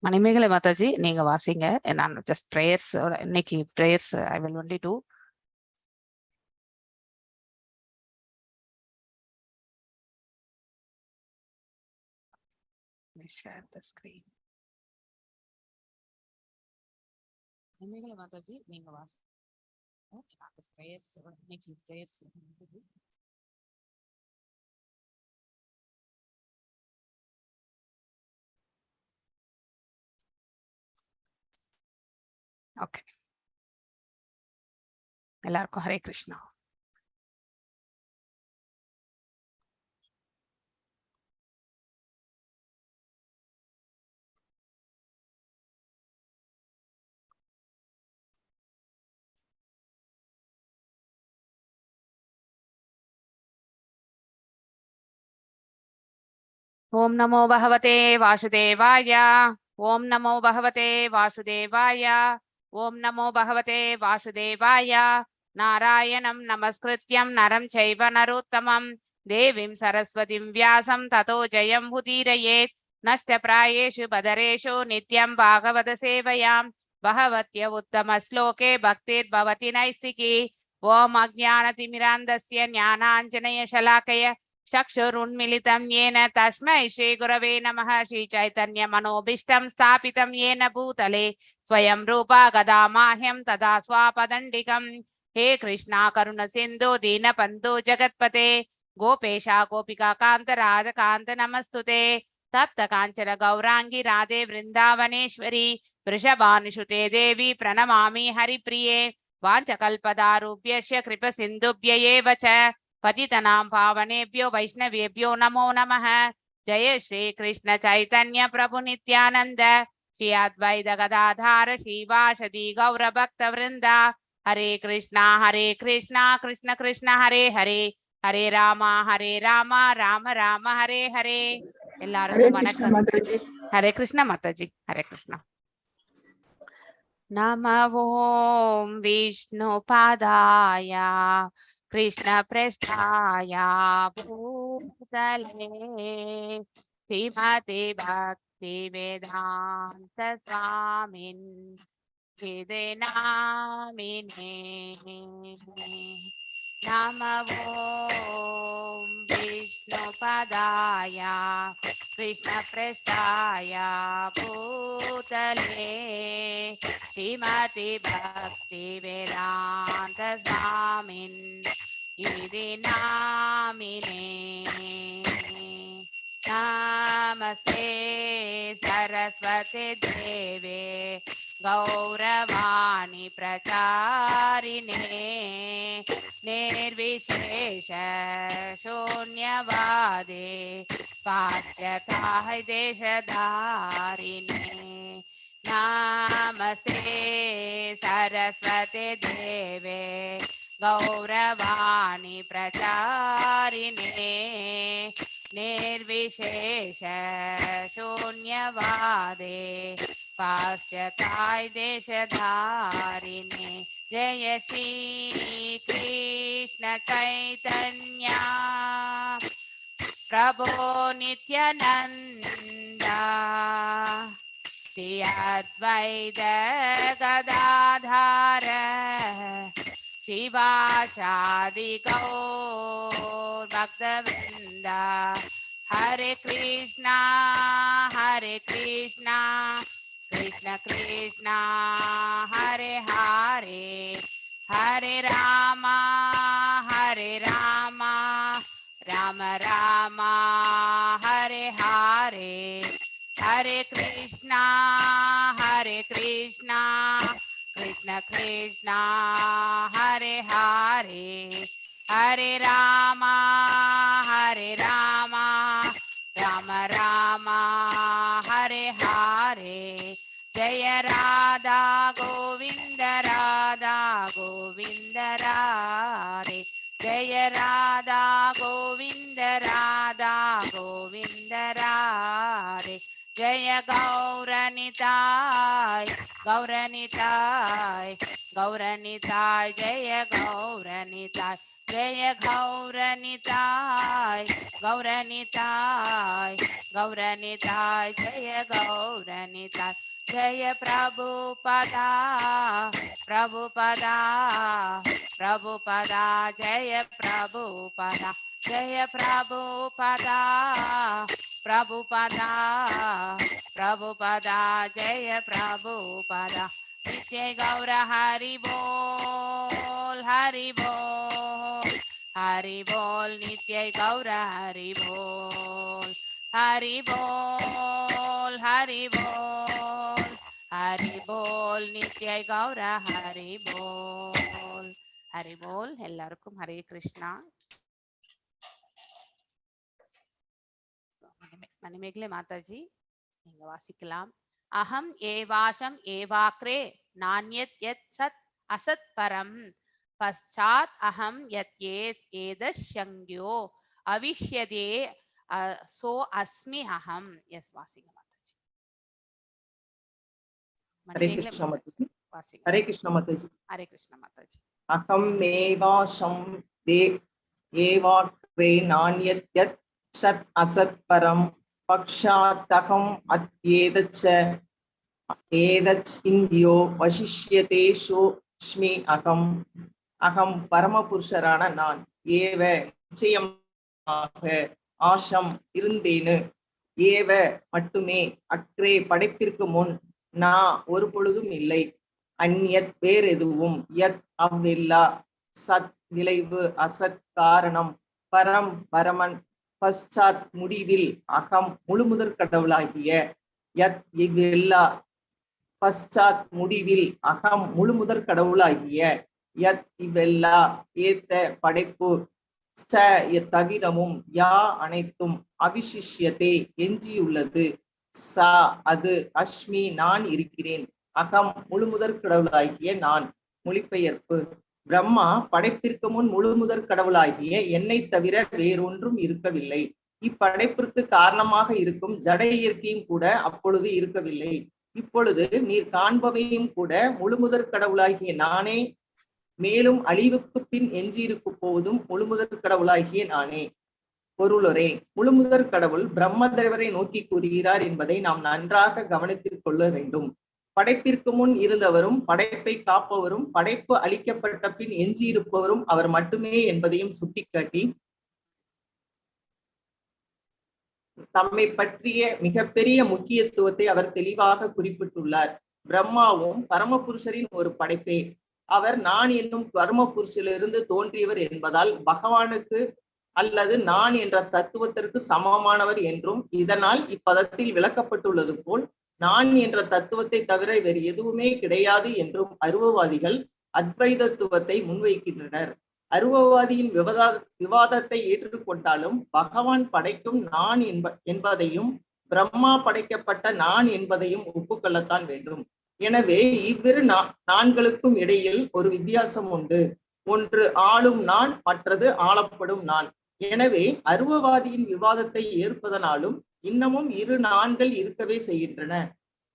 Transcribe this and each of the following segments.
மணிமேகலை மாதாஜி நீங்க வாசிங்க. நான் ஜஸ்ட் ப்ரேயர்ஸ் இன்னைக்கு prayers I will only do. Share the screen. Manimekalai Mataji நீங்க வாசிங்க. நான் ஜஸ்ட் ப்ரேயர்ஸ் இன்னைக்கு ப்ரேயர்ஸ் ஓகே. எல்லாருக்கும் ஹரே கிருஷ்ணா. ओम नमो भगवते वासुदेवाय। ओम नमो भगवते वासुदेवाय। ओम नमो भगवते वासुदेवाय। नारायणं नमस्कृत्यं नरं चैव नरोत्तमं देवीं सरस्वतीं व्यासं ततो जयं उदीरयेत्। नष्टप्रायेषु बदरेषु नित्यं भागवत सेवयां भगवत्य उत्तमश्लोके भक्तिर्भवति नैस्तिकी। ओम अज्ञानतिमिरान्धस्य ज्ञानाञ्जनशलाकया चक्षुरुन्मिलितं येन तस्मै श्रीगुरवे नमः। श्रीचैतन्यमनोभीष्टं स्थापितं येन भूतले स्वयं रूपा गदा माह्यं तदा स्वापदण्डिकं। हे कृष्णा करुण सिन्धु दीनबन्धु जगत्पते गोपेशा गोपिका कान्त राधकान्त नमस्तुते। तप्त काञ्चन गौरांगी राधे वृन्दावनेश्वरी वृषभानुसुते देवी प्रणमामि हरिप्रिये। वाञ्छकल्पतरुभ्यश्च कृपसिन्धुभ्य एव च पतितनां पावनेभ्यो वैष्णवेभ्यो नमो नमः। जय श्री कृष्ण चैतन्य प्रभु नित्यानंद श्री अद्वैत गदाधर श्रीवासदि गौर भक्त वृंदा। हरे कृष्णा कृष्ण कृष्ण हरे हरे हरे राम राम राम हरे हरे। எல்லாருக்கும் வணக்கம். हरे कृष्ण माताजी हरे कृष्ण। नमो विष्णुपादाय कृष्णप्रेष्ठाय भूतले श्रीमते भक्तिवेदान्त स्वामिन् नामिने। नमो विष्णुपदाय कृष्णप्रेष्ठाय भूतले श्रीमते भक्तिवेदान्त स्वामिन् नामिने। नमस्ते सरस्वती देवे गौरवाणी प्रचारिणे निर्विशेष शून्यवादे पाश्चात्य देशधारिणे। नमस्ते सरस्वती देवे गौरवाणी प्रचारिणे निर्विशेष शून्यवादे पाश्चात्य देशधारिणे। जय श्री कृष्ण चैतन्य प्रभो नित्यानंद श्री अद्वैत गदाधर शिवासादि गौर भक्तवृंद। हरे कृष्णा कृष्ण कृष्ण हरे हरे हरे राम राम राम हरे हरे हरे कृष्णा कृष्ण कृष्ण हरे हरे हरे राम राम राम हरे हरे। जय राधा गोविंद राधे। जय राधा गोविंद राधे। जय गौरनिताय गौरनिताय जय गौरनिताय जय गौरनिताय गौरनिताय गौरनिताय जय गौरनिताय जय प्रभुपदा प्रभुपदा प्रभुपदा जय प्रभुपदा जय प्रभुपदा प्रभुपदा प्रभुपदा जय प्रभुपदा नित्य गौर हरि बोल हरि बोल हरि बोल नित्य गौर हरि बोल हरि बोल हरि बोल हरि बोल नित्य गौर हरि बोल எல்லாருக்கும் ஹரே கிருஷ்ணா. மணிமேகலை மாதாஜி நீங்க வாசிக்கலாம். அகம் ஏவாஷம் ஏவாக்ரே நான்யத் யத் சத் அசத் பரம் பச்சாத் அகம் யத் ஏதஸ்யங்யோ அவிஷ்யதே சோ அஸ்மி அகம். எஸ் வாசிங்க மாதாஜி. ஹரே கிருஷ்ணா மாதாஜி. வாசிங்க. ஹரே கிருஷ்ணா மாதாஜி. ஹரே கிருஷ்ணா மாதாஜி. அகம் ஏவாஷம் ஏவாக்ரே நான்யத் யத் சத் அசத் பரம் பக்ஷாத்தகம் அத்யேதச்ச ஏதச்இந்தியோ வசிஷ்யதே சோஷ்மி அகம். அகம் பரமபுருஷரான நான். ஏவ நிச்சயமாக ஆஷம் இருந்தேனு. ஏவ மட்டுமே அக்ரே படைப்பிற்கு முன் நான் ஒரு பொழுதும் இல்லை. அந்யத் வேறெதுவும் யத் அவ்வில்லா சத் விளைவு அசத் காரணம் பரம் பரமன் பశ్చాத் முடிவில் அகம் முழுமுதற் கடவுளாகிய யத் இவ்வில்லா பశ్చాத் முடிவில் அகம் முழுமுதற் கடவுளாகிய யத் இவ்வெல்லா ஏத்த படைப்பு தவிரமும் யா அனைத்தும் அவிசிஷ்யதே எஞ்சியுள்ளது சா அது அஸ்மி நான் இருக்கிறேன். அகம் முழுமுதற் கடவுளாகிய நான். மொழிபெயர்ப்பு. பிரம்மா படைப்பிற்கு முன் முழுமுதற் கடவுளாகிய என்னை தவிர வேறொன்றும் இருக்கவில்லை. இப்படைப்பிற்கு காரணமாக இருக்கும் ஜட இயற்கையும் கூட அப்பொழுது இருக்கவில்லை. இப்பொழுது நீர் காண்பவையும் கூட முழுமுதற் கடவுளாகிய நானே. மேலும் அழிவுக்கு பின் எஞ்சியிருக்கும் போதும் முழுமுதற் கடவுளாகிய நானே. பொருளுரை. முழுமுதற் கடவுள் பிரம்மதேவரை நோக்கி கூறுகிறார் என்பதை நாம் நன்றாக கவனத்தில் கொள்ள வேண்டும். படைப்பிற்கு முன் இருந்தவரும் படைப்பை காப்பவரும் படைப்பு அளிக்கப்பட்ட பின் எஞ்சியிருப்பவரும் அவர் மட்டுமே என்பதையும் சுட்டிக்காட்டி தம்மை பற்றிய மிகப்பெரிய முக்கியத்துவத்தை அவர் தெளிவாக குறிப்பிட்டுள்ளார். பிரம்மாவும் பரமபுருஷரின் ஒரு படைப்பே. அவர் நான் என்னும் பரமபுருஷிலிருந்து தோன்றியவர் என்பதால் பகவானுக்கு அல்லது நான் என்ற தத்துவத்திற்கு சமமானவர் என்றும், இதனால் இப்பதத்தில் விளக்கப்பட்டுள்ளது போல் நான் என்ற தத்துவத்தை தவிர வேறு எதுவுமே கிடையாது என்றும் அருவவாதிகள் அத்வைதத்துவத்தை முன்வைக்கின்றனர். அருவவாதியின் விவாதத்தை ஏற்றுக்கொண்டாலும் பகவான் படைக்கும் நான் என்பதையும் பிரம்மா படைக்கப்பட்ட நான் என்பதையும் ஒப்புக்கொள்ளத்தான் வேண்டும். எனவே இவ்விரு நான்களுக்கும் இடையில் ஒரு வித்தியாசம் உண்டு. ஒன்று ஆளும் நான், மற்றது ஆளப்படும் நான். எனவே அருவவாதியின் விவாதத்தை ஏற்பதனாலும் இன்னமும் இரு நான்கள் இருக்கவே செய்கின்றன.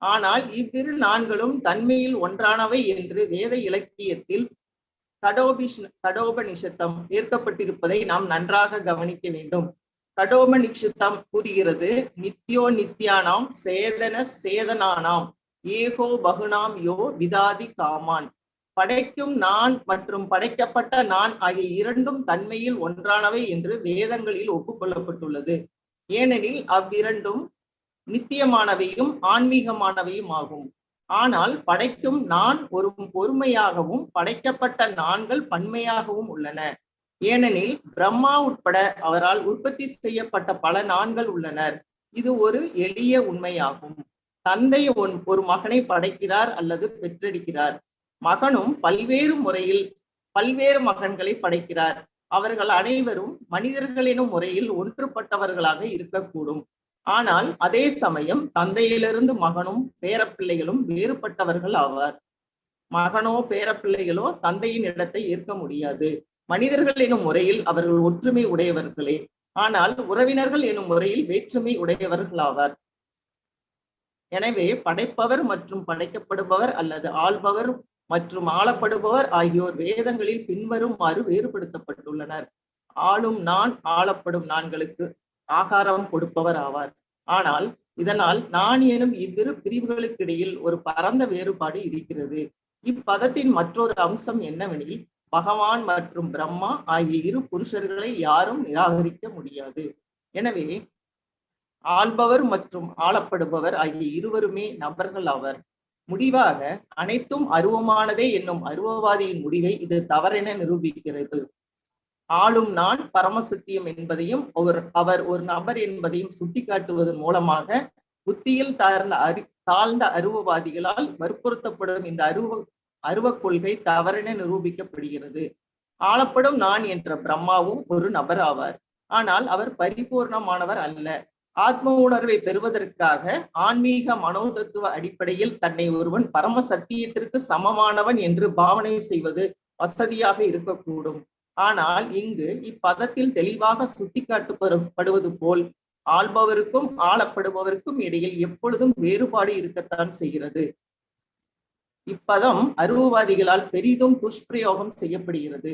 ஆனால் இவ்விரு நான்களும் தன்மையில் ஒன்றானவை என்று வேத இலக்கியத்தில் கடோபனிஷத்தம் ஏற்கப்பட்டிருப்பதை நாம் நன்றாக கவனிக்க வேண்டும். கடோபனிஷத்தம் கூறுகிறது, நித்யோ நித்யானாம் சேதன சேதனானாம் ஏகோ பகுனாம் யோ விதாதி காமான். படைக்கும் நான் மற்றும் படைக்கப்பட்ட நான் ஆகிய இரண்டும் தன்மையில் ஒன்றானவை என்று வேதங்களில் ஒப்புக்கொள்ளப்பட்டுள்ளது. ஏனெனில் அவ்விரண்டும் நித்தியமானவையும் ஆன்மீகமானவையும் ஆகும். ஆனால் படைக்கும் நான் ஒரு ஒருமையாகவும் படைக்கப்பட்ட நான்கள் பன்மையாகவும் உள்ளன. ஏனெனில் பிரம்மா உட்பட அவரால் உற்பத்தி செய்யப்பட்ட பல நான்கள் உள்ளனர். இது ஒரு எளிய உண்மையாகும். தந்தை ஒரு மகனை படைக்கிறார் அல்லது பெற்றெடுக்கிறார். மகனும் பல்வேறு முறையில் பல்வேறு மகன்களை படைக்கிறார். அவர்கள் அனைவரும் மனிதர்கள் எனும் முறையில் ஒன்றுபட்டவர்களாக இருக்கக்கூடும். ஆனால் அதே சமயம் தந்தையிலிருந்து மகனும் பேரப்பிள்ளைகளும் வேறுபட்டவர்கள் ஆவார். மகனோ பேரப்பிள்ளைகளோ தந்தையின் இடத்தை ஏற்க முடியாது. மனிதர்கள் எனும் முறையில் அவர்கள் ஒற்றுமை உடையவர்களே, ஆனால் உறவினர்கள் எனும் முறையில் வேற்றுமை உடையவர்கள் ஆவார். எனவே படைப்பவர் மற்றும் படைக்கப்படுபவர் அல்லது ஆள்பவர் மற்றும் ஆளப்படுபவர் ஆகியோர் வேதங்களில் பின்வருமாறு வேறுபடுத்தப்பட்டுள்ளனர். ஆளும் நான், ஆளப்படும் நான்களுக்கு ஆகாரம் கொடுப்பவர் ஆவார். ஆனால் இதனால் நான் எனும் இவ்விரு பிரிவுகளுக்கு இடையில் ஒரு பரந்த வேறுபாடு இருக்கிறது. இப்பதத்தின் மற்றொரு அம்சம் என்னவெனில், பகவான் மற்றும் பிரம்மா ஆகிய இரு புருஷர்களை யாரும் நிராகரிக்க முடியாது. எனவே ஆள்பவர் மற்றும் ஆளப்படுபவர் ஆகிய இருவருமே நபர்கள் ஆவர். முடிவாக அனைத்தும் அருவமானதே என்னும் அருவவாதியின் முடிவை இது தவறென நிரூபிக்கிறது. ஆளும் நான் பரமசத்தியம் என்பதையும் அவர் ஒரு நபர் என்பதையும் சுட்டிக்காட்டுவதன் மூலமாக புத்தியில் தாழ்ந்த அருவவாதிகளால் வற்புறுத்தப்படும் இந்த அருவ கொள்கை தவறென நிரூபிக்கப்படுகிறது. ஆளப்படும் நான் என்ற பிரம்மாவும் ஒரு நபர் ஆவார். ஆனால் அவர் பரிபூர்ணமானவர் அல்ல. ஆத்ம உணர்வை பெறுவதற்காக ஆன்மீக மனோதத்துவ அடிப்படையில் தன்னை ஒருவன் பரம சத்தியத்திற்கு சமமானவன் என்று பாவனை செய்வது வசதியாக இருக்கக்கூடும். ஆனால் இங்கு இப்பதத்தில் தெளிவாக சுட்டிக்காட்டப்படுவது போல் ஆள்பவருக்கும் ஆளப்படுபவருக்கும் இடையில் எப்பொழுதும் வேறுபாடு இருக்கத்தான் செய்கிறது. இப்பதம் அருவவாதிகளால் பெரிதும் துஷ்பிரயோகம் செய்யப்படுகிறது.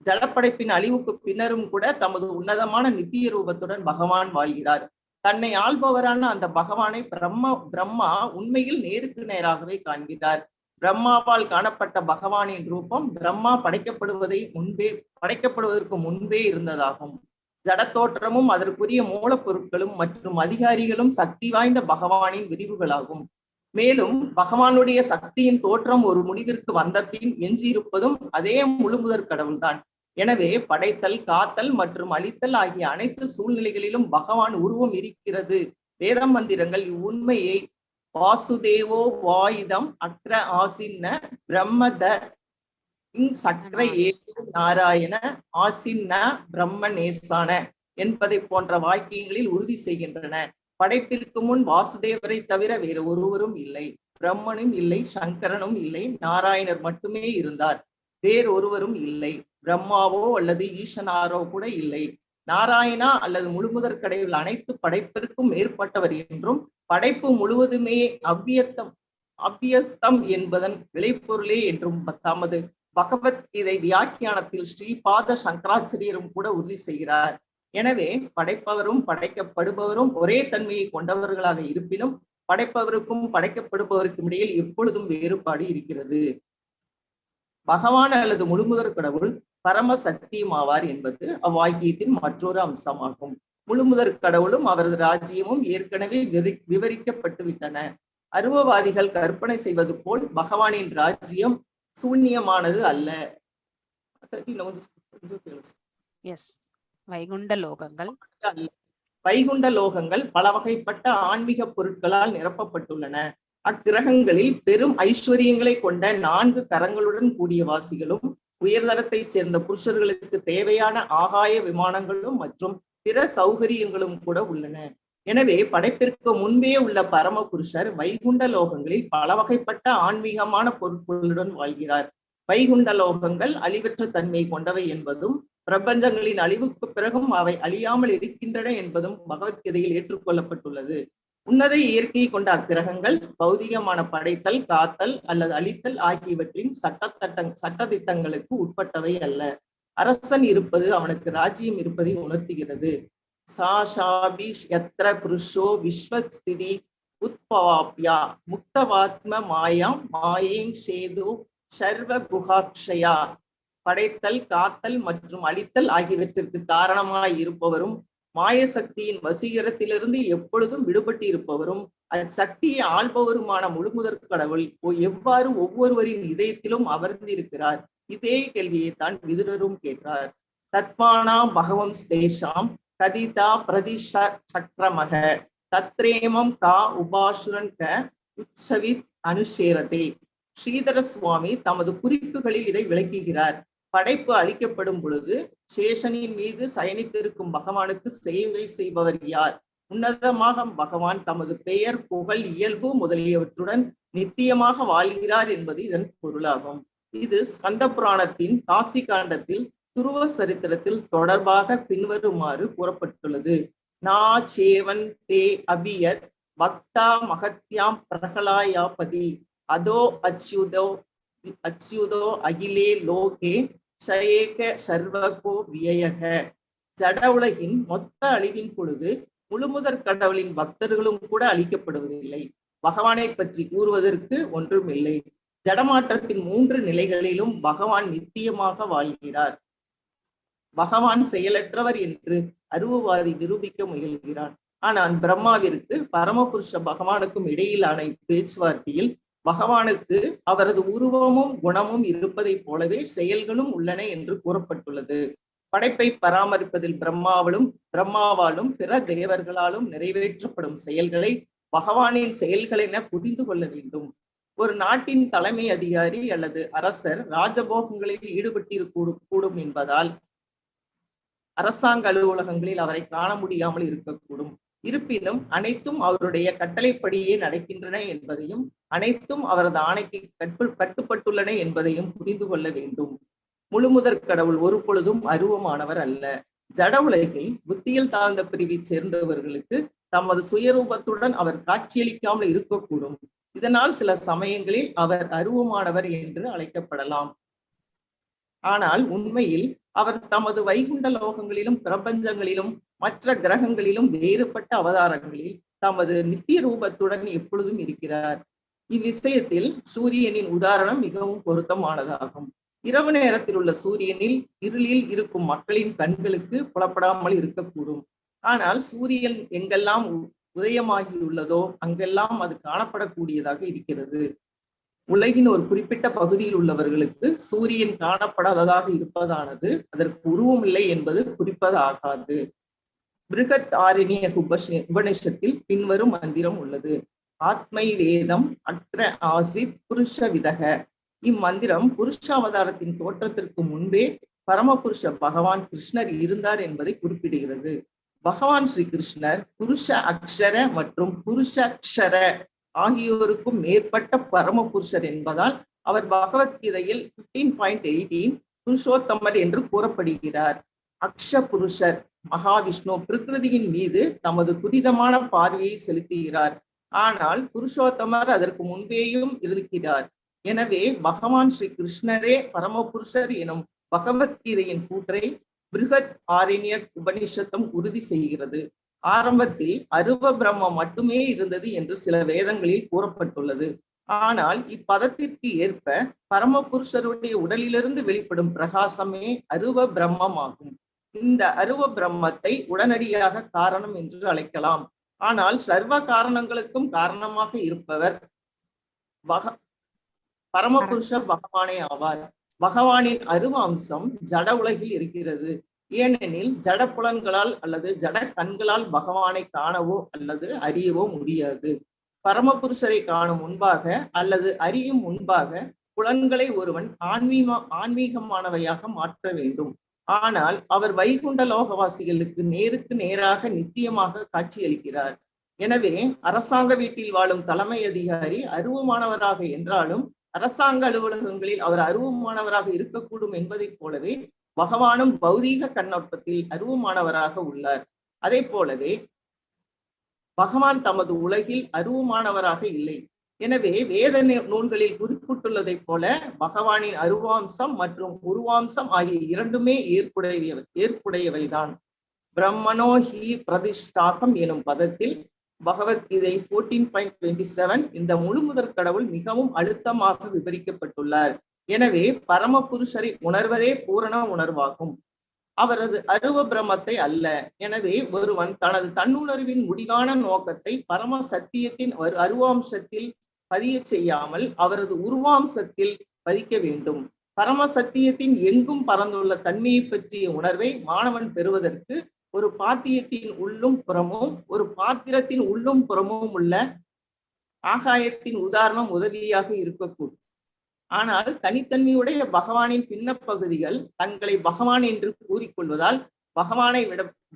ஜலப்படைப்பின் அழிவுக்கு பின்னரும் கூட தமது உன்னதமான நித்திய ரூபத்துடன் பகவான் வாழ்கிறார். தன்னை ஆள்பவரான அந்த பகவானை பிரம்மா உண்மையில் நேருக்கு நேராகவே காண்கிறார். பிரம்மாவால் காணப்பட்ட பகவானின் ரூபம் பிரம்மா படைக்கப்படுவதற்கு முன்பே இருந்ததாகும். ஜடத்தோற்றமும் அதற்குரிய மூலப்பொருட்களும் மற்றும் அதிகாரிகளும் சக்தி வாய்ந்த பகவானின் விரிவுகளாகும். மேலும் பகவானுடைய சக்தியின் தோற்றம் ஒரு முடிவிற்கு வந்த பின் எஞ்சியிருப்பதும் அதே முழுமுதற் கடவுள்தான். எனவே படைத்தல், காத்தல் மற்றும் அழித்தல் ஆகிய அனைத்து சூழ்நிலைகளிலும் பகவான் உருவம் இருக்கிறது. வேத மந்திரங்கள் இவ்வுண்மையை வாசுதேவோ வாயுதம் அக்ர ஆசின்ன பிரம்மத சக்ர ஏது நாராயண ஆசின்ன பிரம்மநேசான என்பதை போன்ற வாக்கியங்களில் உறுதி செய்கின்றன. படைப்பிற்கு முன் வாசுதேவரை தவிர வேறு ஒருவரும் இல்லை. பிரம்மனும் இல்லை, சங்கரனும் இல்லை, நாராயணர் மட்டுமே இருந்தார். வேறு ஒருவரும் இல்லை. பிரம்மாவோ அல்லது ஈசனாரோ கூட இல்லை. நாராயணா அல்லது முழுமுதற் கடவுள் அனைத்து படைப்பிற்கும் மேற்பட்டவர் என்றும் படைப்பு முழுவதுமே அவ்வியக்தம் என்பதன் விளைபொருளே என்றும் தமது பகவத்கீதை வியாக்கியானத்தில் ஸ்ரீபாத சங்கராச்சாரியரும் கூட உறுதி செய்கிறார். எனவே படைப்பவரும் படைக்கப்படுபவரும் ஒரே தன்மையை கொண்டவர்களாக இருப்பினும் படைப்பவருக்கும் படைக்கப்படுபவருக்கும் இடையில் எப்பொழுதும் வேறுபாடு இருக்கிறது. பகவான் அல்லது முழுமுதற் கடவுள் பரம சத்தியமாவார் என்பது அவ்வாக்கியத்தின் மற்றொரு அம்சமாகும். முழுமுதற் கடவுளும் அவரது ராஜ்யமும் ஏற்கனவே விவரிக்கப்பட்டு விட்டன. அருவவாதிகள் கற்பனை செய்வது போல் பகவானின் ராஜ்யம் சூன்யமானது அல்ல. வைகுண்ட லோகங்கள் வைகுண்ட லோகங்கள் பல வகைப்பட்ட ஆன்மீக பொருட்களால் நிரப்பப்பட்டுள்ளன. அக்கிரகங்களில் பெரும் ஐஸ்வர்யங்களை கொண்ட 4 கரங்களுடன் கூடிய வாசிகளும் உயர்தரத்தை சேர்ந்த புருஷர்களுக்கு தேவையான ஆகாய விமானங்களும் மற்றும் பிற சௌகரியங்களும் கூட உள்ளன. எனவே படைப்பிற்கு முன்பே உள்ள பரம புருஷர் வைகுண்ட லோகங்களில் பல வகைப்பட்ட ஆன்மீகமான பொருட்களுடன் வாழ்கிறார். வைகுண்ட லோகங்கள் அழிவற்ற தன்மை கொண்டவை என்பதும் பிரபஞ்சங்களின் அழிவுக்கு பிறகும் அவை அழியாமல் இருக்கின்றன என்பதும் பகவத்கீதையில் ஏற்றுக்கொள்ளப்பட்டுள்ளது. உன்னத இயற்கையை கொண்ட அக்கிரகங்கள் பௌதிகமான படைத்தல், காத்தல் அல்லது அழித்தல் ஆகியவற்றின் சட்டதிட்டங்களுக்கு உட்பட்டவை அல்ல. அரசன் இருப்பது அவனுக்கு ராஜ்யம் இருப்பதை உணர்த்துகிறது. சாஷாபிஷத்ர புருஷோ விஸ்வஸ்திதி உத்பவாப்யா முக்தவாத்ம மாயாம் மாயேங் சேதோ சர்வ குஹாக்ஷயா. படைத்தல், காத்தல் மற்றும் அழித்தல் ஆகியவற்றிற்கு காரணமாய் இருப்பவரும் மாய சக்தியின் வசீகரத்திலிருந்து எப்பொழுதும் விடுபட்டு இருப்பவரும் அச்சக்தியை ஆள்பவருமான முழுமுதற் கடவுள் எவ்வாறு ஒவ்வொருவரின் இதயத்திலும் அமர்ந்திருக்கிறார்? இதே கேள்வியை தான் விதுரரும் கேட்டார். தத்வானா பகவம் ஸ்தேஷாம் கதிதா பிரதிசக்ரமக தத்ரேமம் கா உபாசுரன் க உற்சவித் அனுஷேரதே. ஸ்ரீதர சுவாமி தமது குறிப்புகளில் இதை விளக்குகிறார். படைப்பு அளிக்கப்படும் பொழுது சேஷனின் மீது சயனித்திருக்கும் பகவானுக்கு சேவை செய்பவர் யார்? உன்னதமாக பகவான் தமது பெயர், புகழ், இயல்பு முதலியவற்றுடன் நித்தியமாக வாழ்கிறார் என்பது இதன் பொருளாகும். இது ஸ்கந்த புராணத்தின் காசி காண்டத்தில் துருவ சரித்திரத்தில் தொடர்பாக பின்வருமாறு கூறப்பட்டுள்ளது. நா சேவன் தே அபியத் பக்தா மகத்யாம் பிரகலாயாபதி அதோ அச்சுதோ அச்சுதோ அகிலே லோகே ஷயேக சர்வகோ வியயக. ஜட உலகின் மொத்த அழிவின் பொழுது முழுமுதற் கடவுளின் பக்தர்களும் கூட அழிக்கப்படுவதில்லை. பகவானை பற்றி கூறுவதற்கு ஒன்றும் இல்லை. ஜடமாற்றத்தின் 3 நிலைகளிலும் பகவான் நித்தியமாக வாழ்கிறார். பகவான் செயலற்றவர் என்று அருவவாதி நிரூபிக்க முயல்கிறான். ஆனால் பிரம்மாவிற்கு பரமபுருஷ பகவானுக்கும் இடையிலான பேச்சுவார்த்தையில் பகவானுக்கு அவரது உருவமும் குணமும் இருப்பதை போலவே செயல்களும் உள்ளன என்று கூறப்பட்டுள்ளது. படைப்பை பராமரிப்பதில் பிரம்மாவாலும் பிற தேவர்களாலும் நிறைவேற்றப்படும் செயல்களை பகவானின் செயல்கள் என புரிந்து கொள்ள வேண்டும். ஒரு நாட்டின் தலைமை அதிகாரி அல்லது அரசர் ராஜபோகங்களில் ஈடுபட்டிருக்கூடும் என்பதால் அரசாங்க அலுவலகங்களில் அவரை காண முடியாமல் இருக்கக்கூடும். இருப்பினும் அனைத்தும் அவருடைய கட்டளைப்படியே நடக்கின்றன என்பதையும் அனைத்தும் அவரது ஆணைக்கு கட்டுப்பட்டுள்ளன என்பதையும் புரிந்து கொள்ள வேண்டும். முழுமுதற் கடவுள் ஒரு பொழுதும் அருவமானவர் அல்ல. ஜட உலகில் புத்தியில் தாழ்ந்த பிரிவை சேர்ந்தவர்களுக்கு தமது சுயரூபத்துடன் அவர் காட்சியளிக்காமல் இருக்கக்கூடும். இதனால் சில சமயங்களில் அவர் அருவமானவர் என்று அழைக்கப்படலாம். ஆனால் உண்மையில் அவர் தமது வைகுண்ட லோகங்களிலும் பிரபஞ்சங்களிலும் மற்ற கிரகங்களிலும் வேறுபட்ட அவதாரங்களில் தமது நித்திய ரூபத்துடன் எப்பொழுதும் இருக்கிறார். இவ்விஷயத்தில் சூரியனின் உதாரணம் மிகவும் பொருத்தமானதாகும். இரவு நேரத்தில் உள்ள சூரியனில் இருளில் இருக்கும் மக்களின் கண்களுக்கு புலப்படாமல் இருக்கக்கூடும். ஆனால் சூரியன் எங்கெல்லாம் உதயமாகியுள்ளதோ அங்கெல்லாம் அது காணப்படக்கூடியதாக இருக்கிறது. உலகின் ஒரு குறிப்பிட்ட பகுதியில் உள்ளவர்களுக்கு சூரியன் காணப்படாததாக இருப்பதானது அதற்கு உருவம் இல்லை என்பது குறிப்பதாகாது. பிருகத் ஆரண்ய உபநிஷத்தில் பின்வரும் மந்திரம் உள்ளது. ஆத்மை வேதம் அற்ற ஆசித் புருஷ விதக. இம்மந்திரம் புருஷ அவதாரத்தின் தோற்றத்திற்கு முன்பே பரமபுருஷ பகவான் கிருஷ்ணர் இருந்தார் என்பதை குறிப்பிடுகிறது. பகவான் ஸ்ரீ கிருஷ்ணர் புருஷ அக்ஷர மற்றும் புருஷ அக்ஷர ஆகியோருக்கும் மேற்பட்ட பரமபுருஷர் என்பதால் அவர் பகவத்கீதையில் 15.18 புருஷோத்தமர் என்று கூறப்படுகிறார். அக்ஷ புருஷர் மகாவிஷ்ணு பிரகிருதியின் மீது தமது துரிதமான பார்வையை செலுத்துகிறார். ஆனால் புருஷோத்தமர் அதற்கு முன்பேயும் இருக்கிறார். எனவே பகவான் ஸ்ரீ கிருஷ்ணரே பரமபுருஷர் எனும் பகவத்கீதையின் கூற்றை பிருகத் ஆரண்ய உபநிஷத்தும் உறுதி செய்கிறது. ஆரம்பத்தில் அருவ பிரம்மம் மட்டுமே இருந்தது என்று சில வேதங்களில் கூறப்பட்டுள்ளது. ஆனால் இப்பதத்திற்கு ஏற்ப பரமபுருஷருடைய உடலிலிருந்து வெளிப்படும் பிரகாசமே அருவ பிரம்மமாகும். இந்த அருவ பிரம்மத்தை உடனடியாக காரணம் என்று அழைக்கலாம். ஆனால் சர்வ காரணங்களுக்கும் காரணமாக இருப்பவர் பரமபுருஷ பகவானே ஆவார். பகவானின் அருவ அம்சம் ஜட உலகில் இருக்கிறது. ஏனெனில் ஜட புலன்களால் அல்லது ஜட கண்களால் பகவானை காணவோ அல்லது அறியவோ முடியாது. பரமபுருஷரை காணும் முன்பாக அல்லது அறியும் முன்பாக புலன்களை ஒருவன் ஆன்மீகமானவையாக மாற்ற வேண்டும். ஆனால் அவர் வைகுண்ட லோகவாசிகளுக்கு நேருக்கு நேராக நித்தியமாக காட்சியளிக்கிறார். எனவே அரசாங்க வீட்டில் வாழும் தலைமை அதிகாரி அருவமானவராக என்றாலும் அரசாங்க அலுவலகங்களில் அவர் அருவமானவராக இருக்கக்கூடும் என்பதைப் போலவே பகவானும் பௌதீக கண்ணோட்டத்தில் அருவமானவராக உள்ளார். அதே போலவே பகவான் தமது உலகில் அருவமானவராக இல்லை. எனவே வேத நூல்களில் குறிப்பிட்டுள்ளதை போல பகவானின் அருவாம்சம் மற்றும் உருவாம்சம் ஆகிய இரண்டுமே ஏற்புடையவைதான். பிரம்மனோஹி பிரதிஷ்டாகம் எனும் பதத்தில் பகவத்கீதை 14.27 இந்த முழுமுதற் கடவுள் மிகவும் அழுத்தமாக விவரிக்கப்பட்டுள்ளார். எனவே பரமபுருஷரை உணர்வதே பூரண உணர்வாகும், அவரது அருவ பிரம்மத்தை அல்ல. எனவே ஒருவன் தனது தன்னுணர்வின் முடிவான நோக்கத்தை பரம சத்தியத்தின் அருவாம்சத்தில் பதிய செய்யாமல் அவரது உருவாம்சத்தில் பதிக்க வேண்டும். பரம சத்தியத்தின் எங்கும் பறந்துள்ள தன்மையை பற்றிய உணர்வை மாணவன் பெறுவதற்கு ஒரு பாத்திரத்தின் உள்ளும் புறமும் உள்ள ஆகாயத்தின் உதாரணம் உதவியாக இருக்கக்கூடும். ஆனால் தனித்தன்மையுடைய பகவானின் பின்னப்பகுதிகள் தங்களை பகவான் என்று கூறிக்கொள்வதால்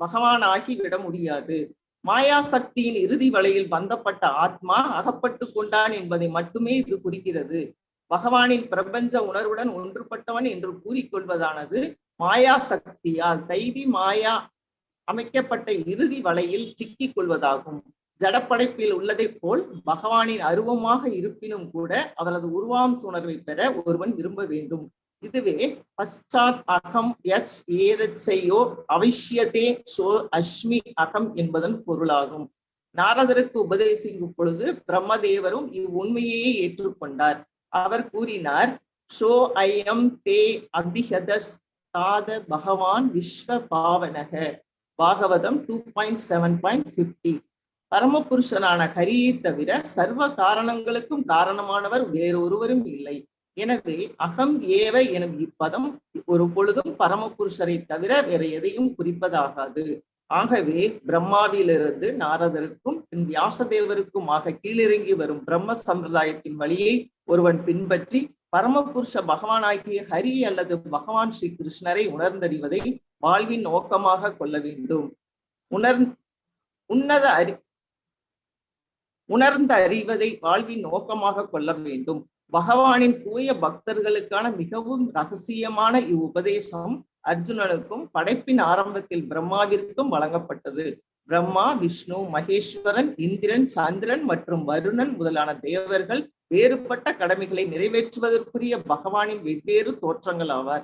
பகவானாகி விட முடியாது. மாயா சக்தியின் இறுதி வலையில் பந்தப்பட்ட ஆத்மா அகப்பட்டு கொண்டான் என்பதை மட்டுமே இது குறிக்கிறது. பகவானின் பிரபஞ்ச உணர்வுடன் ஒன்றுபட்டவன் என்று கூறிக்கொள்வதானது மாயா சக்தியால் தெய்வீ மாயா அமைக்கப்பட்ட இறுதி வலையில் சிக்கிக் கொள்வதாகும். ஜடப்படைப்பில் உள்ளதை போல் பகவானின் அருவமாக இருப்பினும் கூட அவரது உருவாம்ச உணர்வை பெற ஒருவன் விரும்ப வேண்டும். இதுவே பశ్చాத் அகம் யச் ஏதச்சையோ அவிஷ்யதே சோ அஸ்மி அகம் என்பதன் பொருளாகும். நாரதருக்கு உபதேசிக்கும் பொழுது பிரம்மதேவரும் இவ்வுண்மையே ஏற்றுக்கொண்டார். அவர் கூறினார், சோ ஐயம் தே அபிஹதஸ் தாத பகவான் விஸ்வ பாவனக. பாகவதம் 2.7.50. பரமபுருஷனான ஹரியை தவிர சர்வ காரணங்களுக்கும் காரணமானவர் வேறொருவரும் இல்லை. எனவே அகம் ஏவ எனும் இப்பதம் ஒரு பொழுதும் பரமபுருஷரை தவிர வேற எதையும் குறிப்பதாகாது. ஆகவே பிரம்மாவிலிருந்து நாரதருக்கும் பின் வியாசதேவருக்குமாக கீழிறங்கி வரும் பிரம்ம சம்பிரதாயத்தின் வழியை ஒருவன் பின்பற்றி பரமபுருஷ பகவானாகிய ஹரி அல்லது பகவான் ஸ்ரீ கிருஷ்ணரை உணர்ந்தறிவதை வாழ்வின் நோக்கமாக கொள்ள வேண்டும். உணர்ந்த அறிவதை வாழ்வின் நோக்கமாக கொள்ள வேண்டும். பகவானின் தூய பக்தர்களுக்கான மிகவும் ரகசியமான இவ்வுபதேசம் அர்ஜுனனுக்கும் படைப்பின் ஆரம்பத்தில் பிரம்மாவிற்கும் வழங்கப்பட்டது. பிரம்மா, விஷ்ணு, மகேஸ்வரன், இந்திரன், சந்திரன் மற்றும் வருணன் முதலான தேவர்கள் வேறுபட்ட கடமைகளை நிறைவேற்றுவதற்குரிய பகவானின் வெவ்வேறு தோற்றங்கள் ஆவார்.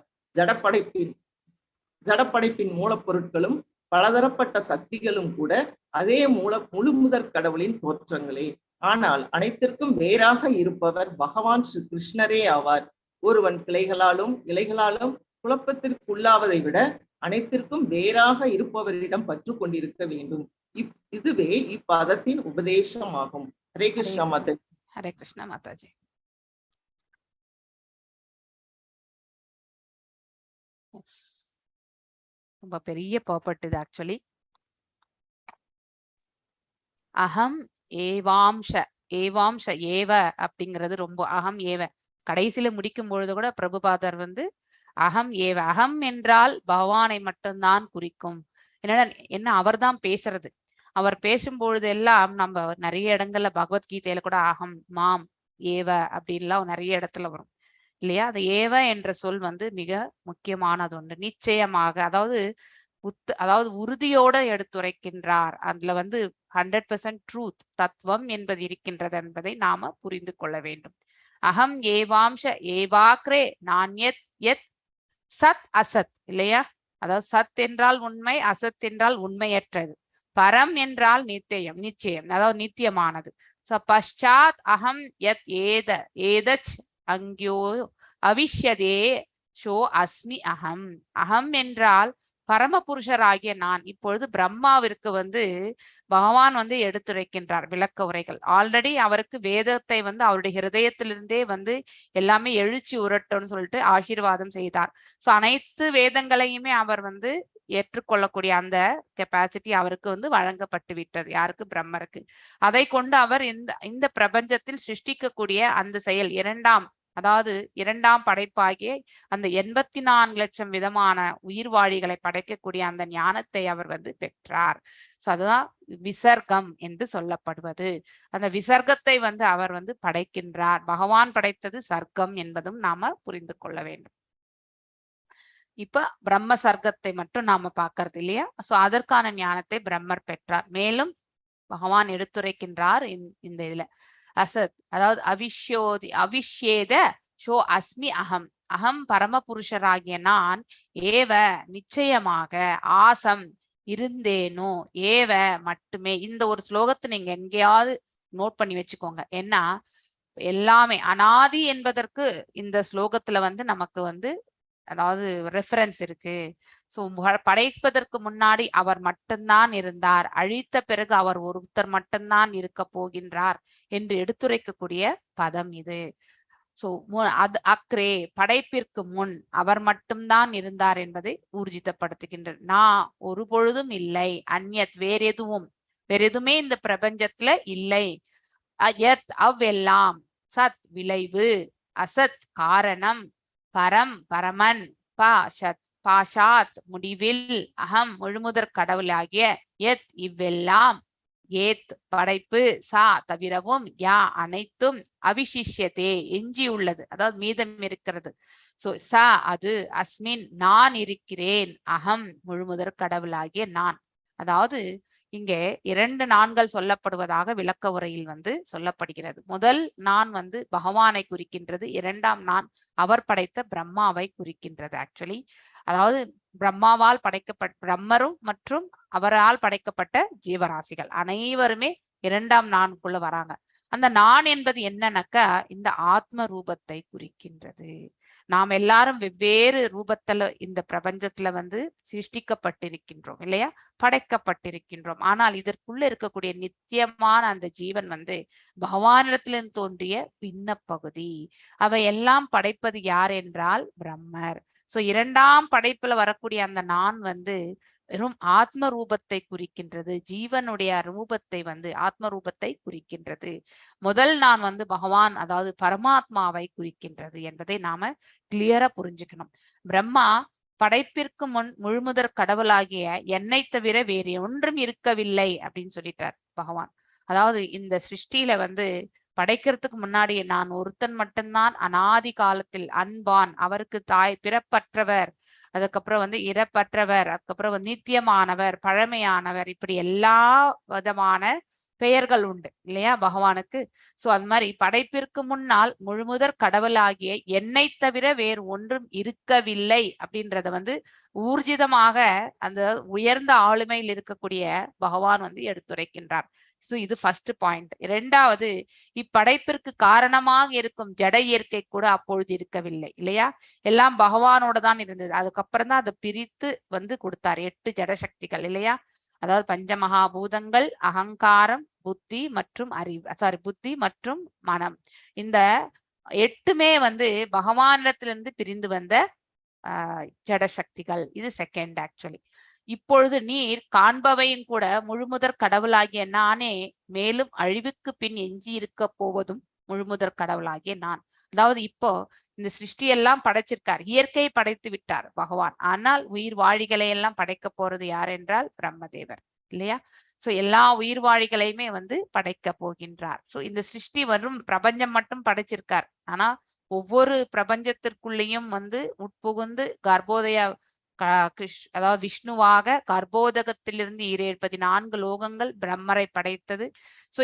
ஜடப்படைப்பின் மூலப்பொருட்களும் பலதரப்பட்ட சக்திகளும் கூட அதே முழு முதற் கடவுளின் தோற்றங்களே. ஆனால் அனைத்திற்கும் வேறாக இருப்பவர் பகவான் ஸ்ரீ கிருஷ்ணரே ஆவார். ஒருவன் கிளைகளாலும் இலைகளாலும் குழப்பத்திற்குள்ளாவதை விட அனைத்திற்கும் வேறாக இருப்பவரிடம் பற்று கொண்டிருக்க வேண்டும். இதுவே இப்பதத்தின் உபதேசம் ஆகும். ஹரே கிருஷ்ணா மாதாஜி. ஹரே கிருஷ்ணா மாதாஜி. ரொம்ப பெரிய பர்பட் இது ஆக்சுவலி. அகம் ஏவாம்ச ஏவ அப்படிங்கிறது ரொம்ப அகம் ஏவ கடைசியில முடிக்கும் பொழுது கூட பிரபுபாதர் அகம் ஏவ, அகம் என்றால் பகவானை மட்டும்தான் குறிக்கும். என்ன அவர்தான் பேசுறது. அவர் பேசும்பொழுது எல்லாம் நம்ம நிறைய இடங்கள்ல பகவத்கீதையில கூட அகம் மாம் ஏவ அப்படின்லாம் நிறைய இடத்துல வரும் இல்லையா? அது ஏவ என்ற சொல் மிக முக்கியமானது ஒன்று. நிச்சயமாக, அதாவது உறுதியோட எடுத்துரைக்கின்றார். அதுல 100% ட்ரூத் தத்துவம் என்பது இருக்கின்றது என்பதை நாம புரிந்து கொள்ள வேண்டும். அகம் ஏவாம்ச ஏவாக்ரே நான் எத் சத் அசத் இல்லையா? அதாவது சத் என்றால் உண்மை, அசத் என்றால் உண்மையற்றது, பரம் என்றால் நிச்சயம் அதாவது நித்தியமானது. பశ్చాத் அகம் யத் ஏதச் அங்யோ அவிஷ்யதே ஷோ அஸ்மி அகம். அகம் என்றால் பரமபுருஷராகிய நான். இப்பொழுது பிரம்மாவிற்கு பகவான் எடுத்துரைக்கின்றார் விளக்க உரைகள். ஆல்ரெடி அவருக்கு வேதத்தை அவருடைய ஹிருதயத்திலிருந்தே எல்லாமே எழுச்சி உரட்டும்னு சொல்லிட்டு ஆசீர்வாதம் செய்தார். சோ அனைத்து வேதங்களையுமே அவர் ஏற்றுக்கொள்ளக்கூடிய அந்த கெப்பாசிட்டி அவருக்கு வழங்கப்பட்டு விட்டது. யாருக்கு? பிரம்மருக்கு. அதை கொண்டு அவர் இந்த பிரபஞ்சத்தில் சிருஷ்டிக்கக்கூடிய அந்த செயல் இரண்டாம் படைப்பாகிய அந்த 84 லட்சம் விதமான உயிர்வாழிகளை படைக்கக்கூடிய அந்த ஞானத்தை அவர் பெற்றார். சோ அதுதான் விசர்க்கம் என்று சொல்லப்படுவது. அந்த விசர்க்கத்தை அவர் படைக்கின்றார். பகவான் படைத்தது சர்க்கம் என்பதும் நாம புரிந்து கொள்ள வேண்டும். இப்ப பிரம்ம சர்க்கத்தை மட்டும் நாம பாக்குறது இல்லையா? சோ அதற்கான ஞானத்தை பிரம்மர் பெற்றார். மேலும் பகவான் எடுத்துரைக்கின்றார் இந்த இதுல அசத், அதாவது அவிஷ்யேத ஷோ அஸ்மி அகம். அகம் பரமபுருஷராகிய நான் ஏவ நிச்சயமாக ஆசம் இருந்தேனோ ஏவ மட்டுமே. இந்த ஒரு ஸ்லோகத்தை நீங்க எங்கேயாவது நோட் பண்ணி வச்சுக்கோங்க. ஏன்னா எல்லாமே அனாதி என்பதற்கு இந்த ஸ்லோகத்துல நமக்கு அதாவது ரெஃபரன்ஸ் இருக்கு. சோ படைப்பதற்கு முன்னாடி அவர் மட்டும்தான் இருந்தார், அழித்த பிறகு அவர் ஒருத்தர் மட்டும்தான் இருக்க போகின்றார் என்று எடுத்துரைக்கக்கூடிய பதம் இது. சோ அக்ரே படைப்பிற்கு முன் அவர் மட்டும்தான் இருந்தார் என்பதை ஊர்ஜிதப்படுத்துகின்ற. நான் ஒரு பொழுதும் இல்லை, அந்யத் வேற எதுவுமே இந்த பிரபஞ்சத்துல இல்லை. யத் அவ்வெல்லாம், சத் விளைவு, அசத் காரணம், பரம் பரமன், பாஷாத் முடிவில், அகம் முழுமுதற் கடவுளாகிய, யத் இவ்வெல்லாம், ஏத் படைப்பு, சா தவிரவும், யா அனைத்தும், அவிசிஷ்யதே எஞ்சியுள்ளது அதாவது மீதம் இருக்கிறது. சோ சா அது, அஸ்மின் நான் இருக்கிறேன், அகம் முழுமுதற் கடவுளாகிய நான். அதாவது இங்கே 2 நான்கள் சொல்லப்படுவதாக விளக்க உரையில் வந்து சொல்லப்படுகிறது. முதல் நான் வந்து பகவானை குறிக்கின்றது, 2ஆம் நான் அவர் படைத்த பிரம்மாவை குறிக்கின்றது. ஆக்சுவலி அதாவது பிரம்மாவால் படைக்கப்பட்ட பிரம்மரும் மற்றும் அவரால் படைக்கப்பட்ட ஜீவராசிகள் அனைவருமே 2ஆம் நான்குள்ள வராங்க. அந்த நான் என்பது என்னன்னாக்கா இந்த ஆத்ம ரூபத்தை குறிக்கின்றது. நாம் எல்லாரும் வெவ்வேறு ரூபத்துல இந்த பிரபஞ்சத்துல வந்து சிருஷ்டிக்கப்பட்டிருக்கின்றோம் இல்லையா, படைக்கப்பட்டிருக்கின்றோம். ஆனால் இதற்குள்ள இருக்கக்கூடிய நித்தியமான அந்த ஜீவன் வந்து பகவானிடத்திலிருந்து தோன்றிய பின்ன பகுதி. அவை எல்லாம் படைப்பது யார் என்றால் பிரம்மர். சோ 2ஆம் படைப்புல வரக்கூடிய அந்த நான் வந்து வெறும் ஆத்ம ரூபத்தை குறிக்கின்றது, ஜீவனுடைய ரூபத்தை வந்து ஆத்ம ரூபத்தை குறிக்கின்றது. முதல் நான் வந்து பகவான் அதாவது பரமாத்மாவை குறிக்கின்றது என்பதை நாம கிளியரா புரிஞ்சுக்கணும். பிரம்மா படைப்பிற்கு முன் முழுமுதற் கடவுளாகிய என்னை தவிர வேறு ஒன்றும் இருக்கவில்லை அப்படின்னு சொல்லிட்டார் பகவான். அதாவது இந்த சிருஷ்டியில வந்து படைக்கிறதுக்கு முன்னாடி நான் ஒருத்தன் மட்டும்தான் அனாதி காலத்தில் அன்பான், அவருக்கு தாய் பிறப்பற்றவர், அதுக்கப்புறம் வந்து இறப்பற்றவர், அதுக்கப்புறம் வந்து நித்தியமானவர், பழமையானவர், இப்படி எல்லா விதமான பெயர்கள் உண்டு இல்லையா பகவானுக்கு. சோ அந்த மாதிரி படைப்பிற்கு முன்னால் முழுமுதற் கடவுளாகிய என்னை தவிர வேறு ஒன்றும் இருக்கவில்லை அப்படின்றத வந்து ஊர்ஜிதமாக அந்த உயர்ந்த ஆளுமையில் இருக்கக்கூடிய பகவான் வந்து எடுத்துரைக்கின்றார். சோ இது ஃபர்ஸ்ட் பாயிண்ட். 2வது, இப்படைப்பிற்கு காரணமாக இருக்கும் ஜட இயற்கை கூட அப்பொழுது இருக்கவில்லை இல்லையா, எல்லாம் பகவானோட தான் இருந்தது. அதுக்கப்புறம் தான் அதை பிரித்து வந்து கொடுத்தார் 8 ஜட சக்திகள் இல்லையா. அதாவது பஞ்சமகாபூதங்கள், அகங்காரம், புத்தி மற்றும் புத்தி மற்றும் மனம், இந்த 8மே வந்து பகவானிடத்திலிருந்து பிரிந்து வந்த ஜட சக்திகள். இது செகண்ட். ஆக்சுவலி இப்பொழுது நீர் காண்பவையும் கூட முழுமுதற் கடவுளாகிய நானே, மேலும் அழிவுக்கு பின் எஞ்சி இருக்க போவதும் முழுமுதற் கடவுளாகிய நான். அதாவது இப்போ இந்த சிருஷ்டி எல்லாம் படைச்சிருக்கார், இயற்கையை படைத்து விட்டார் பகவான். ஆனால் உயிர் வாழிகளை எல்லாம் படைக்க போறது யார் என்றால் பிரம்மதேவர் இல்லையா. சோ எல்லா உயிர் வாழிகளையுமே வந்து படைக்க போகின்றார். சோ இந்த சிருஷ்டி வரும் பிரபஞ்சம் மட்டும் படைச்சிருக்கார். ஆனா ஒவ்வொரு பிரபஞ்சத்திற்குள்ளேயும் வந்து உட்புகுந்து கர்ப்போதய அதாவது விஷ்ணுவாக கர்ப்போதகத்திலிருந்து 14 லோகங்கள் பிரம்மரை படைத்தது. சோ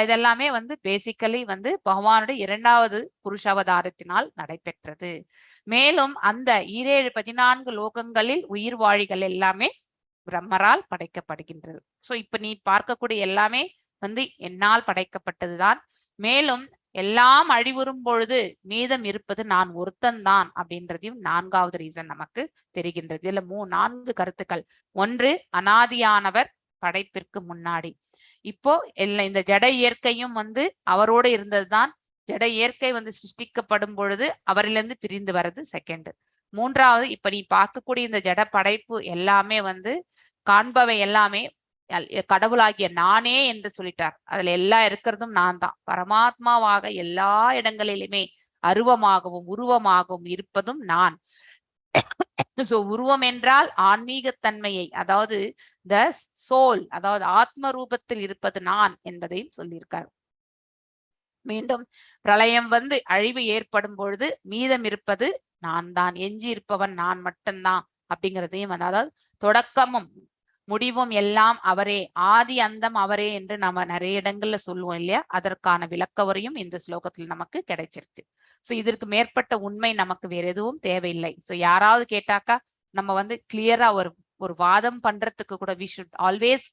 இதெல்லாமே வந்து பேசிக்கலி வந்து பகவானுடைய 2வது புருஷாவதாரத்தினால் நடைபெற்றது. மேலும் அந்த 14 லோகங்களில் உயிர் வாழிகள் எல்லாமே பிரம்மரால் படைக்கப்படுகின்றது. சோ இப்ப நீ பார்க்கக்கூடிய எல்லாமே வந்து என்னால் படைக்கப்பட்டதுதான். மேலும் எல்லாம் அழிவுறும் பொழுது மீதம் இருப்பது நான் ஒருத்தன் தான் அப்படின்றதையும் 4வது ரீசன் நமக்கு தெரிகின்றது. இதுல 4 கருத்துக்கள். ஒன்று, அனாதியானவர் படைப்பிற்கு முன்னாடி. இப்போ இந்த ஜட இயற்கையும் வந்து அவரோடு இருந்ததுதான். ஜட இயற்கை வந்து சிருஷ்டிக்கப்படும் பொழுது அவரிலிருந்து பிரிந்து வர்றது செகண்ட். 3வது, இப்ப நீ பார்க்கக்கூடிய இந்த ஜட படைப்பு எல்லாமே வந்து காண்பவை எல்லாமே கடவுளாகிய நானே என்று சொல்லிட்டார். அதுல எல்லாம் இருக்கிறதும் நான் தான். பரமாத்மாவாக எல்லா இடங்களிலுமே அருவமாகவும் உருவமாகவும் இருப்பதும் நான். சோ உருவம் என்றால் ஆன்மீகத்தன்மையை, அதாவது த சோல், அதாவது ஆத்ம ரூபத்தில் இருப்பது நான் என்பதையும் சொல்லியிருக்கார். மீண்டும் பிரளயம் வந்து அழிவு ஏற்படும் பொழுது மீதம் இருப்பது நான் தான், எஞ்சி இருப்பவன் நான் மட்டும்தான் அப்படிங்கிறதையும், அதாவது தொடக்கமும் முடிவும் எல்லாம் அவரே, ஆதி அந்தம் அவரே என்று நம்ம நிறைய இடங்கள்ல சொல்லுவோம் இல்லையா. அதற்கான விளக்கவரையும் இந்த ஸ்லோகத்தில் நமக்கு கிடைச்சிருக்கு. சோ இதற்கு மேற்பட்ட உண்மை நமக்கு வேற எதுவும் தேவையில்லை. சோ யாராவது கேட்டாக்கா நம்ம வந்து கிளியரா ஒரு வாதம் பண்றதுக்கு கூட we should always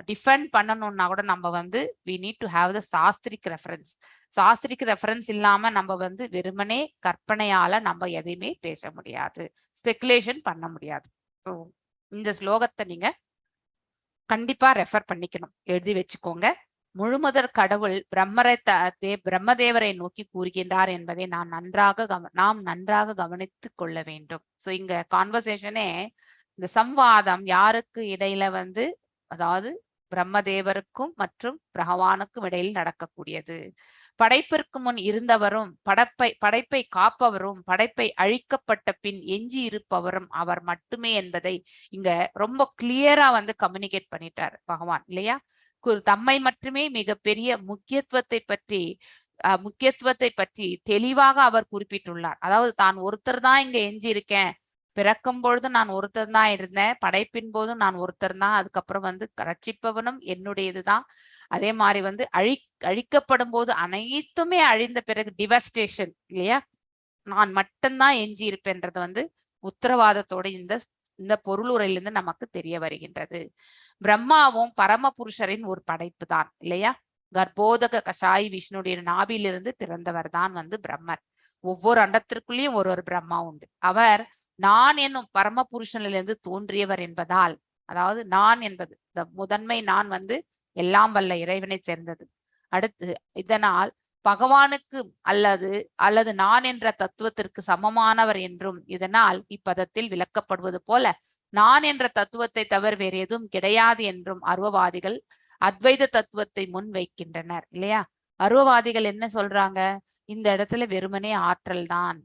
டிஃபெண்ட் பண்ணணும்னா கூட நம்ம வந்து we need to have the shastric reference. Shastric reference இல்லாம நம்ம வந்து வெறுமனே கற்பனையால நம்ம எதையுமே பேச முடியாது, ஸ்பெகுலேஷன் பண்ண முடியாது. ஸோ இந்த ஸ்லோகத்தை நீங்க கண்டிப்பா ரெஃபர் பண்ணிக்கணும், எழுதி வச்சுக்கோங்க. முழுமுதற் கடவுள் பிரம்மதேவரை நோக்கி கூறுகின்றார் என்பதை நாம் நன்றாக கவனித்துக் கொள்ள வேண்டும். சோ இங்க கான்வர்சேஷனே, இந்த சம்வாதம் யாருக்கு இடையில வந்து, அதாவது பிரம்மதேவருக்கும் மற்றும் பகவானுக்கும் இடையில் நடக்கக்கூடியது. படைப்பிற்கு முன் இருந்தவரும் படைப்பை காப்பவரும் படைப்பை அழிக்கப்பட்ட பின் எஞ்சி இருப்பவரும் அவர் மட்டுமே என்பதை இங்க ரொம்ப கிளியரா வந்து கம்யூனிகேட் பண்ணிட்டார் பகவான் இல்லையா. தம்மை மட்டுமே மிகப்பெரிய முக்கியத்துவத்தை பற்றி தெளிவாக அவர் குறிப்பிட்டுள்ளார். அதாவது தான் ஒருத்தர் தான் இங்க எஞ்சி இருக்கேன், பிறக்கும் பொழுது நான் ஒருத்தர் தான் இருந்தேன், படைப்பின் போதும் நான் ஒருத்தர் தான், அதுக்கப்புறம் வந்து ரட்சிப்பவனும் என்னுடையதுதான். அதே மாதிரி வந்து அழிக்கப்படும் போது அனைத்துமே அழிந்த பிறகு டிவஸ்டேஷன் இல்லையா, நான் மட்டும்தான் எஞ்சி இருப்பேன்றது வந்து உத்தரவாதத்தோட இந்த இந்த பொருளுரையிலிருந்து நமக்கு தெரிய வருகின்றது. பிரம்மாவும் பரமபுருஷரின் ஒரு படைப்பு தான் இல்லையா. கர்ப்போதக கஷாய் விஷ்ணுடைய நாபிலிருந்து பிறந்தவர் தான் வந்து பிரம்மர். ஒவ்வொரு அண்டத்திற்குள்ளேயும் ஒரு பிரம்மா உண்டு. அவர் நான் என்னும் பரமபுருஷனிலிருந்து தோன்றியவர் என்பதால், அதாவது நான் என்பது இந்த முதன்மை நான் வந்து எல்லாம் வல்ல இறைவனை சேர்ந்தது. அடுத்து இதனால் பகவானுக்கு அல்லது நான் என்ற தத்துவத்திற்கு சமமானவர் என்றும் இதனால் இப்பதத்தில் விளக்கப்படுவது போல நான் என்ற தத்துவத்தை தவிர வேறு எதுவும் கிடையாது என்றும் அருவவாதிகள் அத்வைத தத்துவத்தை முன் வைக்கின்றனர் இல்லையா. அருவவாதிகள் என்ன சொல்றாங்க, இந்த இடத்துல வெறுமனே ஆற்றல் தான்,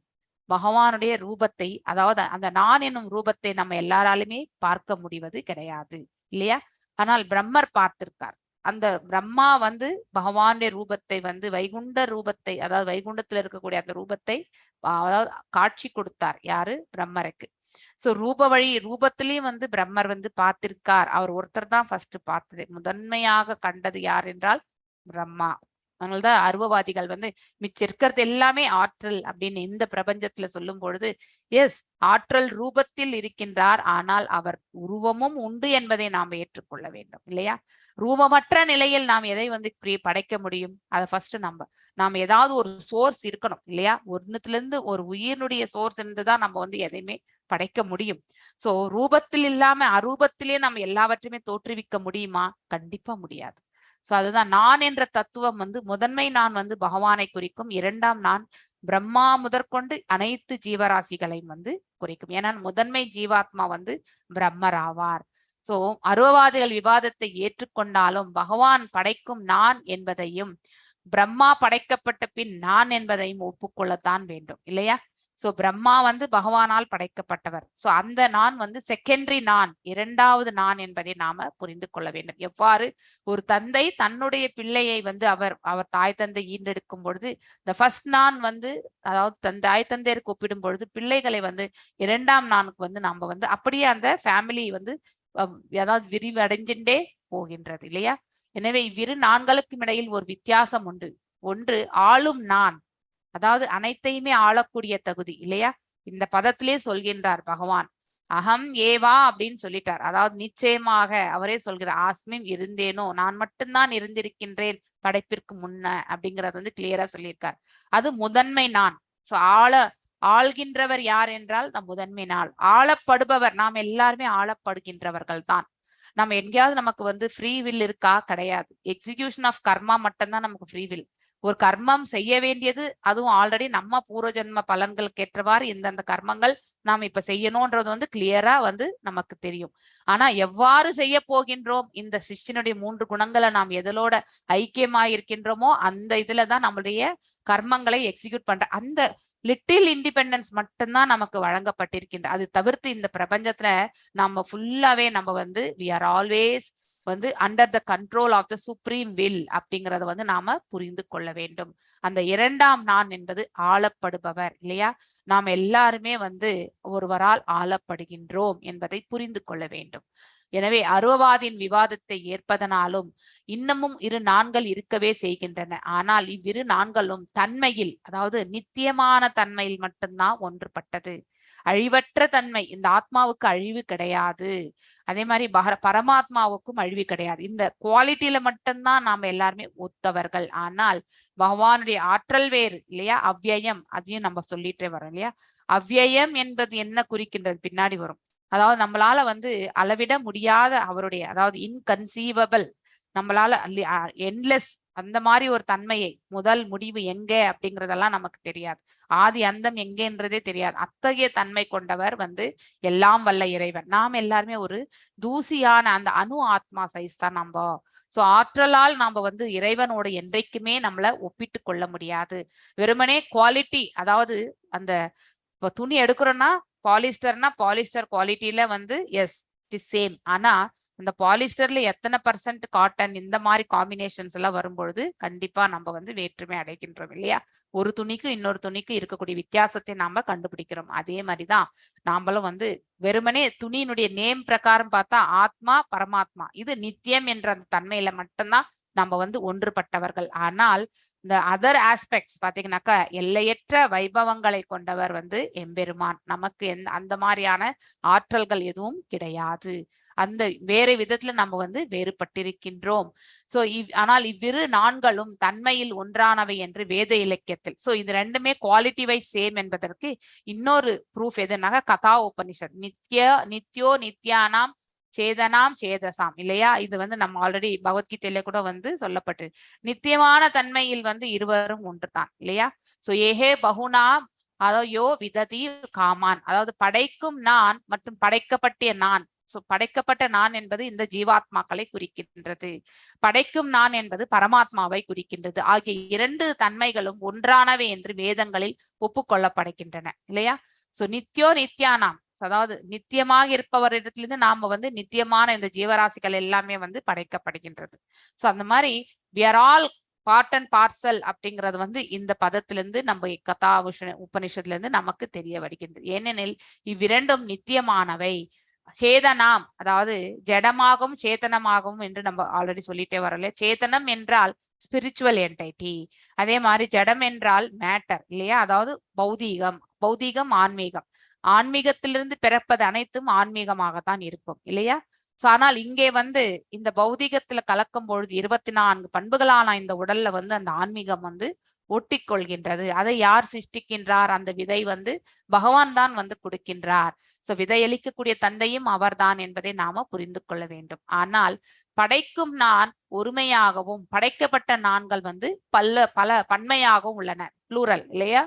பகவானுடைய ரூபத்தை, அதாவது அந்த நான் என்னும் ரூபத்தை நம்ம எல்லாராலுமே பார்க்க முடிவது கிடையாது இல்லையா. ஆனால் பிரம்மர் பார்த்திருக்கார். அந்த பிரம்மா வந்து பகவானுடைய ரூபத்தை வந்து வைகுண்ட ரூபத்தை, அதாவது வைகுண்டத்துல இருக்கக்கூடிய அந்த ரூபத்தை அதாவது காட்சி கொடுத்தார். யாரு? பிரம்மருக்கு. சோ ரூபத்திலயும் வந்து பிரம்மர் வந்து பார்த்திருக்கார். அவர் ஒருத்தர் தான் ஃபர்ஸ்ட் பார்த்தது, முதன்மையாக கண்டது யார் என்றால் பிரம்மா. அதனாலதான் அருவவாதிகள் வந்து மிச்ச இருக்கிறது எல்லாமே ஆற்றல் அப்படின்னு இந்த பிரபஞ்சத்துல சொல்லும் பொழுது, எஸ் ஆற்றல் ரூபத்தில் இருக்கின்றார், ஆனால் அவர் உருவமும் உண்டு என்பதை நாம் ஏற்றுக்கொள்ள வேண்டும் இல்லையா. ரூபமற்ற நிலையில் நாம் எதை வந்து படைக்க முடியும்? அதை ஃபர்ஸ்ட் நாம ஏதாவது ஒரு சோர்ஸ் இருக்கணும் இல்லையா. ஒன்னுத்துல இருந்து ஒரு உயிரினுடைய சோர்ஸ் இருந்துதான் நம்ம வந்து எதையுமே படைக்க முடியும். சோ ரூபத்தில் இல்லாம அரூபத்திலே நம்ம எல்லாவற்றையுமே தோற்றுவிக்க முடியுமா? கண்டிப்பா முடியாது. சோ அதுதான் நான் என்ற தத்துவம் வந்து முதன்மை நான் வந்து பகவானை குறிக்கும், இரண்டாம் நான் பிரம்மா முதற்கொண்டு அனைத்து ஜீவராசிகளையும் வந்து குறிக்கும். ஏன்னா முதன்மை ஜீவாத்மா வந்து பிரம்மர் ஆவார். சோ அருவவாதிகள் விவாதத்தை ஏற்றுக்கொண்டாலும் பகவான் படைக்கும் நான் என்பதையும் பிரம்மா படைக்கப்பட்ட பின் நான் என்பதையும் ஒப்புக்கொள்ளத்தான் வேண்டும் இல்லையா. சோ பிரம்மா வந்து பகவானால் படைக்கப்பட்டவர். சோ அந்த நான் வந்து செகண்டரி நான், இரண்டாவது நான் என்பதை நாம புரிந்து கொள்ள வேண்டும். எவ்வாறு ஒரு தந்தை தன்னுடைய பிள்ளையை வந்து அவர் தாய் தந்தை ஈண்டெடுக்கும் பொழுது இந்த ஃபர்ஸ்ட் நான் வந்து, அதாவது தாய் தந்தையருக்கு ஒப்பிடும் பொழுது பிள்ளைகளை வந்து இரண்டாம் நானுக்கு வந்து நாம வந்து அப்படியே அந்த ஃபேமிலி வந்து அதாவது விரிவடைஞ்சுட்டே போகின்றது இல்லையா. எனவே இவ்விரு நான்களுக்கும் இடையில் ஒரு வித்தியாசம் உண்டு. ஒன்று ஆளும் நான், அதாவது அனைத்தையுமே ஆளக்கூடிய தகுதி இல்லையா. இந்த பதத்திலே சொல்கின்றார் பகவான், அகம் ஏவா அப்படின்னு சொல்லிட்டார். அதாவது நிச்சயமாக அவரே சொல்கிறார், ஆஸ்மின் இருந்தேனோ, நான் மட்டும்தான் இருந்திருக்கின்றேன் படைப்பிற்கு முன்ன அப்படிங்கறது வந்து கிளியரா சொல்லியிருக்கார். அது முதன்மை நான். சோ ஆள்கின்றவர் யார் என்றால் நம் முதன்மை நான். ஆளப்படுபவர் நாம் எல்லாருமே ஆளப்படுகின்றவர்கள் தான். நம்ம எங்கேயாவது நமக்கு வந்து ஃப்ரீ வில் இருக்கா? கிடையாது. எக்ஸிகியூஷன் ஆஃப் கர்மா மட்டும்தான் நமக்கு ஃப்ரீ வில். ஒரு கர்மம் செய்ய வேண்டியது, அதுவும் ஆல்ரெடி நம்ம பூர்வ ஜென்ம பலன்களுக்கு ஏற்றவாறு இந்தந்த கர்மங்கள் நாம் இப்ப செய்யணும்ன்றது வந்து கிளியரா வந்து நமக்கு தெரியும். ஆனா எவ்வாறு செய்ய போகின்றோம், இந்த சிஷ்யனுடைய 3 குணங்களை நாம் எதோட ஐக்கியமாயிருக்கின்றோமோ அந்த இதுலதான் நம்மளுடைய கர்மங்களை எக்ஸிக்யூட் பண்ற அந்த லிட்டில் இண்டிபெண்டன்ஸ் மட்டும்தான் நமக்கு வழங்கப்பட்டிருக்கின்ற. அது தவிர்த்து இந்த பிரபஞ்சத்துல நம்ம ஃபுல்லாவே நம்ம வந்து we are always வந்து under the control of the supreme will அப்படிங்கறத வந்து நாம புரிந்து கொள்ள வேண்டும். அந்த இரண்டாம் நான் என்பது ஆளப்படுபவர் இல்லையா. நாம் எல்லாருமே வந்து ஒருவரால் ஆளப்படுகின்றோம் என்பதை புரிந்து கொள்ள வேண்டும். எனவே அருவவாதியின் விவாதத்தை ஏற்பதனாலும் இன்னமும் இரு நான்கள் இருக்கவே செய்கின்றன. ஆனால் இவ்விரு நான்களும் தன்மையில், அதாவது நித்தியமான தன்மையில் மட்டும்தான் ஒன்றுபட்டது. அழிவற்ற தன்மை, இந்த ஆத்மாவுக்கு அழிவு கிடையாது. அதே மாதிரி பரமாத்மாவுக்கும் அழிவு கிடையாது. இந்த குவாலிட்டியில மட்டும்தான் நாம எல்லாருமே ஒத்தவர்கள். ஆனால் பகவானுடைய ஆற்றல் வேறு இல்லையா, அவ்வியம், அதையும் நம்ம சொல்லிட்டே வரோம் இல்லையா. அவ்வியம் என்பது என்ன குறிக்கின்றது பின்னாடி வரும். அதாவது நம்மளால வந்து அளவிட முடியாத அவருடைய, அதாவது இன்கன்சீவபிள், நம்மளால என்லெஸ் அந்த மாதிரி ஒரு தன்மையை, முதல் முடிவு எங்க அப்படிங்கறதெல்லாம் நமக்கு தெரியாது, ஆதி அந்தம் எங்கன்றதே தெரியாது, அத்தகைய தன்மை கொண்டவர் வந்து எல்லாம் வல்ல இறைவன். நாம் எல்லாருமே ஒரு தூசியான அந்த அணு ஆத்மா சைஸ் தான் நம்ம. சோ ஆற்றலால் நாம வந்து இறைவனோட என்றைக்குமே நம்மள ஒப்பிட்டு கொள்ள முடியாது. வெறுமனே குவாலிட்டி, அதாவது அந்த இப்போ துணி எடுக்கிறோம்னா பாலிஸ்டர்னா பாலிஸ்டர் குவாலிட்டியில வந்து எஸ் இட் இஸ் சேம். ஆனா அந்த பாலிஸ்டர்ல எத்தனை % காட்டன் இந்த மாதிரி காம்பினேஷன்ஸ் எல்லாம் வரும்பொழுது கண்டிப்பா நம்ம வந்து வேற்றுமை அடைகின்றோம் இல்லையா? ஒரு துணிக்கு இன்னொரு துணிக்கு இருக்கக்கூடிய வித்தியாசத்தை நாம கண்டுபிடிக்கிறோம். அதே மாதிரிதான் நாமளும் வந்து வெறுமனே துணியினுடைய நேம் பிரகாரம் பார்த்தா ஆத்மா பரமாத்மா இது நித்தியம் என்ற அந்த தன்மையில மட்டும்தான் நம்ம வந்து ஒன்றுபட்டவர்கள். ஆனால் இந்த அதர் ஆஸ்பெக்ட்ஸ் பாத்தீங்கன்னாக்கா எல்லையற்ற வைபவங்களை கொண்டவர் வந்து எம்பெருமான். நமக்கு அந்த மாதிரியான ஆற்றல்கள் எதுவும் கிடையாது. அந்த வேற விதத்துல நம்ம வந்து வேறுபட்டிருக்கின்றோம். சோ ஆனால் இவ்விரு நான்களும் தன்மையில் ஒன்றானவை என்று வேத இலக்கியத்தில் இது ரெண்டுமே குவாலிட்டி வைஸ் சேம் என்பதற்கு இன்னொரு ப்ரூஃப் எதுனாக்க கதா உபனிஷத் நித்யோ நித்யானாம் சேதனாம் சேதசாம் இல்லையா? இது வந்து நம்ம ஆல்ரெடி பகவத்கீதையில கூட வந்து சொல்லப்பட்டு நித்தியமான தன்மையில் வந்து இருவரும் ஒன்றுதான் இல்லையா? சோ ஏஹே பகுனா அதாவது யோ விததி காமான், அதாவது படைக்கும் நான் மற்றும் படைக்கப்பட்ட நான். படைக்கப்பட்ட நான் என்பது இந்த ஜீவாத்மாக்களை குறிக்கின்றது, படைக்கும் நான் என்பது பரமாத்மாவை குறிக்கின்றது. ஆகிய இரண்டு தன்மைகளும் ஒன்றானவை என்று வேதங்களில் ஒப்புக்கொள்ளப்படுகின்றன இல்லையா? சோ நித்யோ நித்யானாம், அதாவது நித்தியமாக இருப்பவரிடத்திலிருந்து நாம வந்து நித்தியமான இந்த ஜீவராசிகள் எல்லாமே வந்து படைக்கப்படுகின்றது. சோ அந்த மாதிரி we are all part and parcel அப்படிங்கிறது வந்து இந்த பதத்திலிருந்து நம்ம கதா உபனிஷத்துல இருந்து நமக்கு தெரிய வருகின்றது. ஏனெனில் இவ்விரண்டும் நித்தியமானவை. சேதனாம் அதாவது ஜடமாகவும் சேத்தனமாகவும் என்று நம்ம ஆல்ரெடி சொல்லிட்டே வரல. சேத்தனம் என்றால் ஸ்பிரிச்சுவல் என்டைட்டி, அதே மாதிரி ஜடம் என்றால் மேட்டர் இல்லையா? அதாவது பௌதீகம், பௌதீகம் ஆன்மீகம், ஆன்மீகத்திலிருந்து பிறப்பது அனைத்தும் ஆன்மீகமாகத்தான் இருக்கும் இல்லையா? சோ ஆனால் இங்கே வந்து இந்த பௌதீகத்துல கலக்கும் பொழுது 24 பண்புகளான இந்த உடல்ல வந்து அந்த ஆன்மீகம் வந்து ஒட்டிக்கொள்கின்றது. அதை யார் சிருஷ்டிக்கின்றார்? அந்த விதை வந்து பகவான் தான் வந்து கொடுக்கின்றார். சோ விதையளிக்கக்கூடிய தந்தையும் அவர்தான் என்பதை நாம புரிந்து கொள்ள வேண்டும். ஆனால் படைக்கும் நான் ஒருமையாகவும் படைக்கப்பட்ட நான்கள் வந்து பல பன்மையாகவும் உள்ளன, ப்ளூரல் இல்லையா?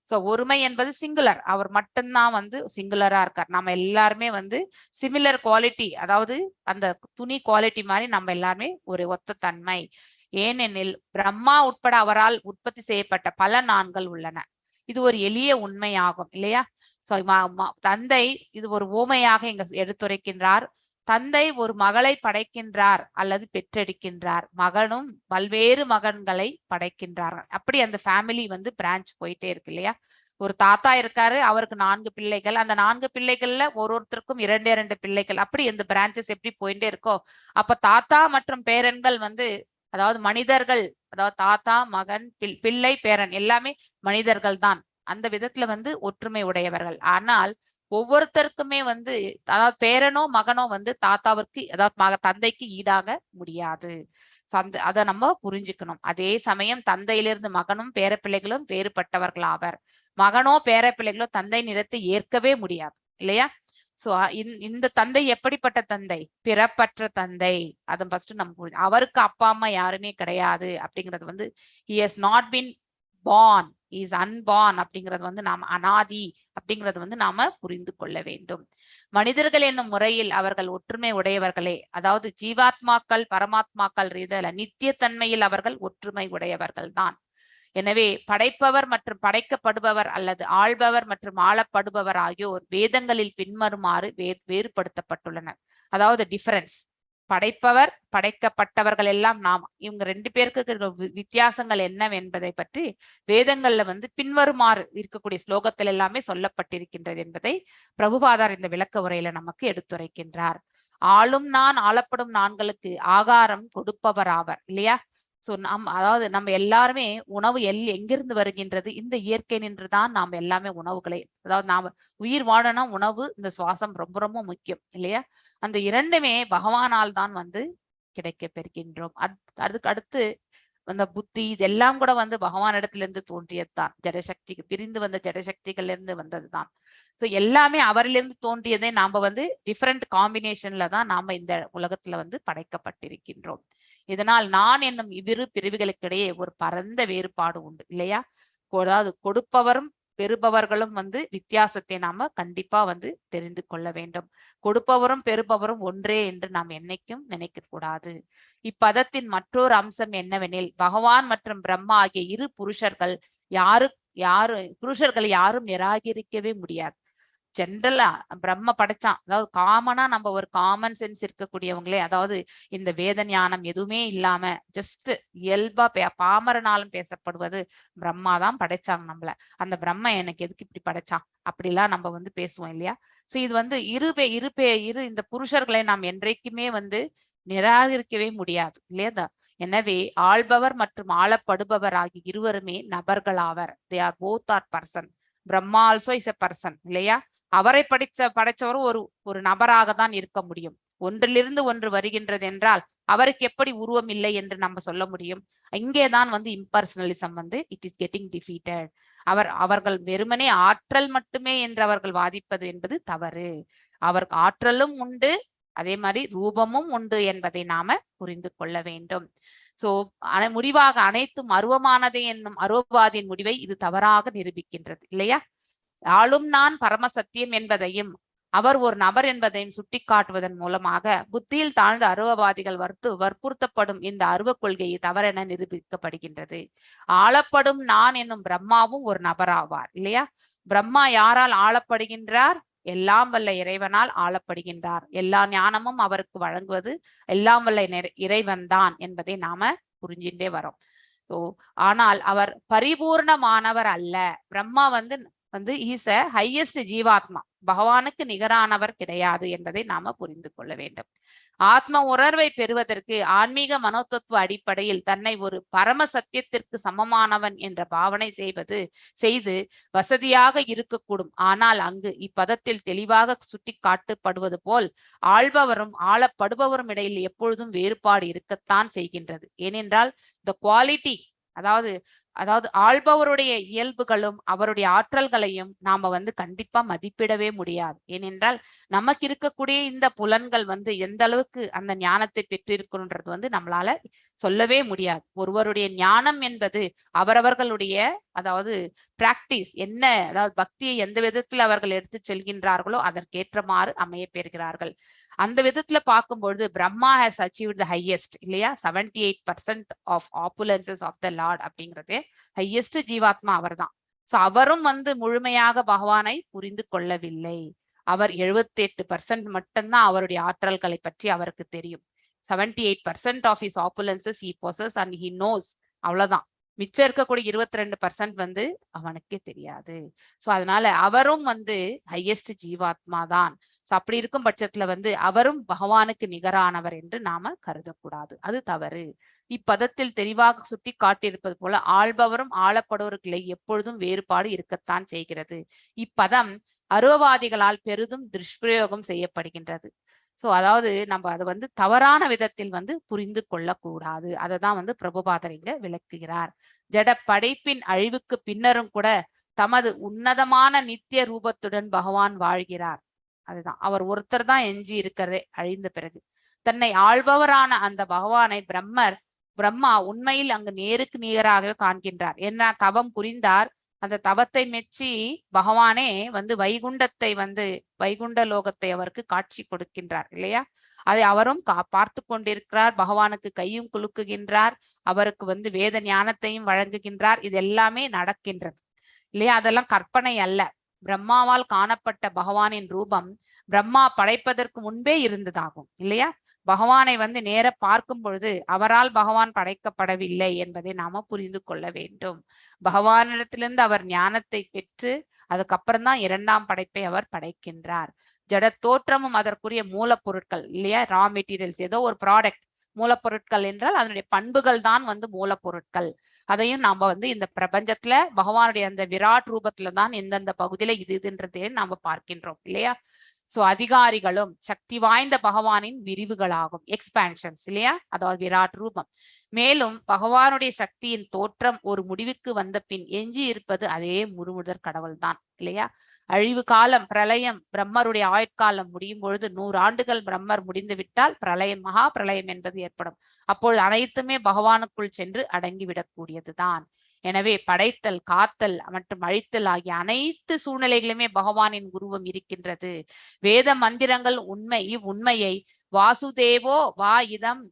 சோ ஒருமை என்பது சிங்குலர், அவர் மட்டும்தான் வந்து சிங்குலரா இருக்கார். நம்ம எல்லாருமே வந்து சிமிலர் குவாலிட்டி, அதாவது அந்த துணி குவாலிட்டி மாதிரி நம்ம எல்லாருமே ஒரு ஒத்த தன்மை. ஏனெனில் பிரம்மா உட்பட அவரால் உற்பத்தி செய்யப்பட்ட பல நான்கள் உள்ளன. இது ஒரு எளிய உண்மையாகும் இல்லையா? சோ தந்தை இது ஒரு ஓமையாக இங்க எடுத்துரைக்கின்றார். தந்தை ஒரு மகளை படைக்கின்றார் அல்லது பெற்றெடுக்கின்றார், மகனும் பல்வேறு மகன்களை படைக்கின்றார்கள். அப்படி அந்த ஃபேமிலி வந்து பிரான்ச் போயிட்டே இருக்கு இல்லையா? ஒரு தாத்தா இருக்காரு, அவருக்கு 4 பிள்ளைகள், அந்த 4 பிள்ளைகள்ல ஒருத்தருக்கும் 2 பிள்ளைகள், அப்படி இந்த பிரான்சஸ் எப்படி போயிட்டே இருக்கோ அப்ப தாத்தா மற்றும் பேரன்கள் வந்து அதாவது மனிதர்கள், அதாவது தாத்தா மகன் பிள்ளை பேரன் எல்லாமே மனிதர்கள் தான். அந்த விதத்துல வந்து ஒற்றுமை உடையவர்கள். ஆனால் ஒவ்வொருத்தருக்குமே வந்து அதாவது பேரனோ மகனோ வந்து தாத்தாவிற்கு அதாவது தந்தைக்கு ஈடாக முடியாது. அதை நம்ம புரிஞ்சுக்கணும். அதே சமயம் தந்தையிலிருந்து மகனும் பேர பிள்ளைகளும் வேறுபட்டவர்கள் ஆவர். மகனோ பேர பிள்ளைகளோ தந்தை நிறத்தை ஏற்கவே முடியாது இல்லையா? சோ இந்த தந்தை எப்படிப்பட்ட தந்தை? பிறப்பற்ற தந்தை. அதை ஃபர்ஸ்ட் நம்ம அவருக்கு அப்பா அம்மா யாருமே கிடையாது அப்படிங்கிறது வந்து he has not been born, he is unborn அப்படிங்கிறது வந்து நாம அனாதி அப்படிங்கிறது வந்து நாம புரிந்து கொள்ள வேண்டும். மனிதர்கள் என்னும் முறையில் அவர்கள் ஒற்றுமை உடையவர்களே, அதாவது ஜீவாத்மாக்கள் பரமாத்மாக்கள் ரீதியில நித்தியத்தன்மையில் அவர்கள் ஒற்றுமை உடையவர்கள் தான். எனவே படைப்பவர் மற்றும் படைக்கப்படுபவர் அல்லது ஆள்பவர் மற்றும் ஆளப்படுபவர் ஆகியோர் வேதங்களில் பின்வருமாறு வேறுபடுத்தப்பட்டுள்ளனர். அதாவது டிஃபரன்ஸ், படைப்பவர் படைக்கப்பட்டவர்கள் எல்லாம் நாம், இவங்க 2 பேருக்கு வித்தியாசங்கள் என்னவென்பதை பற்றி வேதங்கள்ல வந்து பின்வருமாறு இருக்கக்கூடிய ஸ்லோகத்தில் எல்லாமே சொல்லப்பட்டிருக்கின்றது என்பதை பிரபுபாதார் இந்த விளக்க உரையில நமக்கு எடுத்துரைக்கின்றார். ஆளும் நான் ஆளப்படும் நான்களுக்கு ஆகாரம் கொடுப்பவர் ஆவர் இல்லையா? சோ அதாவது நம்ம எல்லாருமே உணவு எங்கிருந்து வருகின்றது? இந்த இயற்கை நின்றுதான் நாம் எல்லாமே உணவுகளை, அதாவது நாம உயிர் வாழனா உணவு, இந்த சுவாசம் ரொம்ப ரொம்ப முக்கியம் இல்லையா? அந்த இரண்டுமே பகவானால் தான் வந்து கிடைக்க பெறுகின்றோம். அதுக்கு அடுத்து அந்த புத்தி இதெல்லாம் கூட வந்து பகவான் இடத்திலிருந்து தோன்றியதுதான். ஜடசக்திக்கு பிரிந்து வந்த ஜடசக்திகள்ல இருந்து வந்ததுதான். சோ எல்லாமே அவரிலிருந்து தோன்றியதை நாம வந்து டிஃபரெண்ட் காம்பினேஷன்ல தான் நாம இந்த உலகத்துல வந்து படைக்கப்பட்டிருக்கின்றோம். இதனால் நான் என்னும் இவ்விரு பிரிவுகளுக்கிடையே ஒரு பரந்த வேறுபாடு உண்டு இல்லையா? அதாவது கொடுப்பவரும் பெறுபவர்களும் வந்து வித்தியாசத்தை நாம கண்டிப்பா வந்து தெரிந்து கொள்ள வேண்டும். கொடுப்பவரும் பெறுபவரும் ஒன்றே என்று நாம் என்னைக்கும் நினைக்க கூடாது. இப்பதத்தின் மற்றொரு அம்சம் என்னவெனில், பகவான் மற்றும் பிரம்மா ஆகிய இரு புருஷர்களை யாரும் நிராகரிக்கவே முடியாது. ஜென்ரலா பிரம்ம படைச்சான். அதாவது காமனா நம்ம ஒரு காமன் சென்ஸ் இருக்கக்கூடியவங்களே, அதாவது இந்த வேத ஞானம் எதுவுமே இல்லாம ஜஸ்ட் இயல்பா பாமரனாலும் பேசப்படுவது பிரம்மா தான் படைச்சாங்க நம்மள. அந்த பிரம்ம எனக்கு எதுக்கு இப்படி படைச்சான் அப்படிலாம் நம்ம வந்து பேசுவோம் இல்லையா? சோ இது வந்து இரு இந்த புருஷர்களை நாம் என்றைக்குமே வந்து நிராகரிக்கவே முடியாது இல்லையா? எனவே ஆள்பவர் மற்றும் ஆளப்படுபவர் ஆகிய இருவருமே நபர்கள் ஆவர். They are both are person. Brahma also is a person இல்லையா? அவரை படைச்சவரும் ஒரு நபராக தான் இருக்க முடியும். ஒன்றிலிருந்து ஒன்று வருகின்றது என்றால் அவருக்கு எப்படி உருவம் இல்லை என்று நம்ம சொல்ல முடியும்? இங்கேதான் வந்து இம்பர்சனலிசம் வந்து இட் இஸ் கெட்டிங் டிஃபீட்டட். அவர்கள் வெறுமனே ஆற்றல் மட்டுமே என்று அவர்கள் வாதிப்பது என்பது தவறு. அவருக்கு ஆற்றலும் உண்டு, அதே மாதிரி ரூபமும் உண்டு என்பதை நாம புரிந்து கொள்ள வேண்டும். சோ முடிவாக அனைத்தும் அருவமானதே என்னும் அருவவாதியின் முடிவை இது தவறாக நிரூபிக்கின்றது இல்லையா? ஆளும் நான் பரம சத்தியம் என்பதையும் அவர் ஒரு நபர் என்பதையும் சுட்டிக்காட்டுவதன் மூலமாக புத்தியில் தாழ்ந்த அருவவாதிகள் வற்புறுத்தப்படும் இந்த அருவ கொள்கையை தவறென நிரூபிக்கப்படுகின்றது. ஆளப்படும் நான் என்னும் பிரம்மாவும் ஒரு நபராவார் இல்லையா? பிரம்மா யாரால் ஆளப்படுகின்றார்? எல்லாம் வல்ல இறைவனால் ஆளப்படுகின்றார். எல்லா ஞானமும் அவருக்கு வழங்குவது எல்லாம் வல்ல இறைவன் தான் என்பதை நாம புரிஞ்சுட்டே வரோம். ஆனால் அவர் பரிபூர்ணமானவர் அல்ல. பிரம்மா வந்து இஸ் அ ஹையஸ்ட் ஜீவாத்மா. பகவானுக்கு நிகரானவர் கிடையாது என்பதை நாம புரிந்து கொள்ள வேண்டும். ஆத்ம உணர்வை பெறுவதற்கு ஆன்மீக மனோதத்துவ அடிப்படையில் தன்னை ஒரு பரம சத்தியத்திற்கு சமமானவன் என்ற பாவனை செய்து வசதியாக இருக்கக்கூடும். ஆனால் அங்கு இப்பதத்தில் தெளிவாக சுட்டி காட்டப்படுவது போல் ஆள்பவரும் ஆளப்படுபவரும் இடையில் எப்பொழுதும் வேறுபாடு இருக்கத்தான் செய்கின்றது. ஏனென்றால் த குவாலிட்டி, அதாவது ஆள்பவருடைய இயல்புகளும் அவருடைய ஆற்றல்களையும் நாம வந்து கண்டிப்பா மதிப்பிடவே முடியாது. ஏனென்றால் நமக்கு இருக்கக்கூடிய இந்த புலன்கள் வந்து எந்த அளவுக்கு அந்த ஞானத்தை பெற்றிருக்குன்றது வந்து நம்மளால சொல்லவே முடியாது. ஒருவருடைய ஞானம் என்பது அவரவர்களுடைய அதாவது பிராக்டிஸ் என்ன, அதாவது பக்தியை எந்த விதத்தில் அவர்கள் எடுத்து செல்கின்றார்களோ அதற்கேற்றமாறு அமைய பெறுகிறார்கள். அந்த விதத்துல பார்க்கும்பொழுது Brahma has achieved the highest இல்லையா? 78% ஆஃப் ஆப்புலன்சஸ் ஆஃப் த லார்ட் அப்படிங்கிறது ஹையஸ்ட் ஜீவாத்மா அவர் தான். சோ அவரும் வந்து முழுமையாக பகவானை புரிந்து கொள்ளவில்லை. அவர் 78% மட்டும்தான் அவருடைய ஆற்றல்களை பற்றி அவருக்கு தெரியும். 78% of his opulences he possess and he knows. அவ்வளவுதான். மிச்சம் இருக்கக்கூடிய 22% வந்து அவனுக்கே தெரியாது. சோ அதனால அவரும் வந்து ஹையஸ்ட் ஜீவாத்மா தான். சோ அப்படி இருக்கும் பட்சத்துல வந்து அவரும் பகவானுக்கு நிகரானவர் என்று நாம கருதக்கூடாது. அது தவறு. இப்பதத்தில் தெளிவாக சுட்டி காட்டியிருப்பது போல ஆள்பவரும் ஆளப்படுவர்களை எப்பொழுதும் வேறுபாடு இருக்கத்தான் செய்கிறது. இப்பதம் அருவவாதிகளால் பெரிதும் துஷ்பிரயோகம் செய்யப்படுகின்றது. சோ அதாவது நம்ம அதை வந்து தவறான விதத்தில் வந்து புரிந்து கொள்ளக்கூடாது. அததான் வந்து பிரபுபாதர் இங்க விளக்குகிறார். ஜட படைப்பின் அழிவுக்கு பின்னரும் கூட தமது உன்னதமான நித்திய ரூபத்துடன் பகவான் வாழ்கிறார். அதுதான் அவர் ஒருத்தர் தான் எஞ்சி இருக்கிறதே அழிந்த பிறகு. தன்னை ஆள்பவரான அந்த பகவானை பிரம்மா உண்மையில் அங்கு நேருக்கு நேராகவே காண்கின்றார். என்ன தவம் புரிந்தார், அந்த தவத்தை மெச்சி பகவானே வந்து வைகுண்ட லோகத்தை அவருக்கு காட்சி கொடுக்கின்றார் இல்லையா? அதை அவரும் பார்த்து கொண்டிருக்கிறார். பகவானுக்கு கையும் குலுக்குகின்றார். அவருக்கு வந்து வேத ஞானத்தையும் வழங்குகின்றார். இது எல்லாமே நடக்கின்றது இல்லையா? அதெல்லாம் கற்பனை அல்ல. பிரம்மாவால் காணப்பட்ட பகவானின் ரூபம் பிரம்மா படைப்பதற்கு முன்பே இருந்ததாகும் இல்லையா? பகவானை வந்து நேர பார்க்கும் பொழுது அவரால் பகவான் படைக்கப்படவில்லை என்பதை நாம புரிந்து கொள்ள வேண்டும். பகவானிடத்திலிருந்து அவர் ஞானத்தை பெற்று அதுக்கப்புறம் தான் இரண்டாம் படைப்பை அவர் படைக்கின்றார். ஜட தோற்றமும் அதற்குரிய மூலப்பொருட்கள் இல்லையா? ரா மெட்டீரியல்ஸ், ஏதோ ஒரு ப்ராடக்ட். மூலப்பொருட்கள் என்றால் அதனுடைய பண்புகள் தான் வந்து மூலப்பொருட்கள். அதையும் நாம வந்து இந்த பிரபஞ்சத்துல பகவானுடைய அந்த விராட் ரூபத்துல தான் எந்தெந்த பகுதியில இதுன்றதே நாம பார்க்கின்றோம் இல்லையா? சோ அதிகாரிகளும் சக்தி வாய்ந்த பகவானின் விரிவுகளாகும், எக்ஸ்பான்ஷன்ஸ் இல்லையா? அதாவது விராட் ரூபம். மேலும் பகவானுடைய சக்தியின் தோற்றம் ஒரு முடிவுக்கு வந்த பின் எஞ்சி இருப்பது அதே முழுமுதற் கடவுள் தான் இல்லையா? அழிவு காலம், பிரளயம், பிரம்மருடைய ஆயுட்காலம் முடியும் பொழுது 100 ஆண்டுகள் பிரம்மர் முடிந்து விட்டால் பிரளயம், மகா பிரளயம் என்பது ஏற்படும். அப்பொழுது அனைத்துமே பகவானுக்குள் சென்று அடங்கிவிடக்கூடியதுதான். எனவே படைத்தல், காத்தல் மற்றும் அழித்தல் ஆகிய அனைத்து சூழ்நிலைகளுமே பகவானின் உருவம் இருக்கின்றது. வேத மந்திரங்கள் இவ்வுண்மையை வாசுதேவோ வா இதம்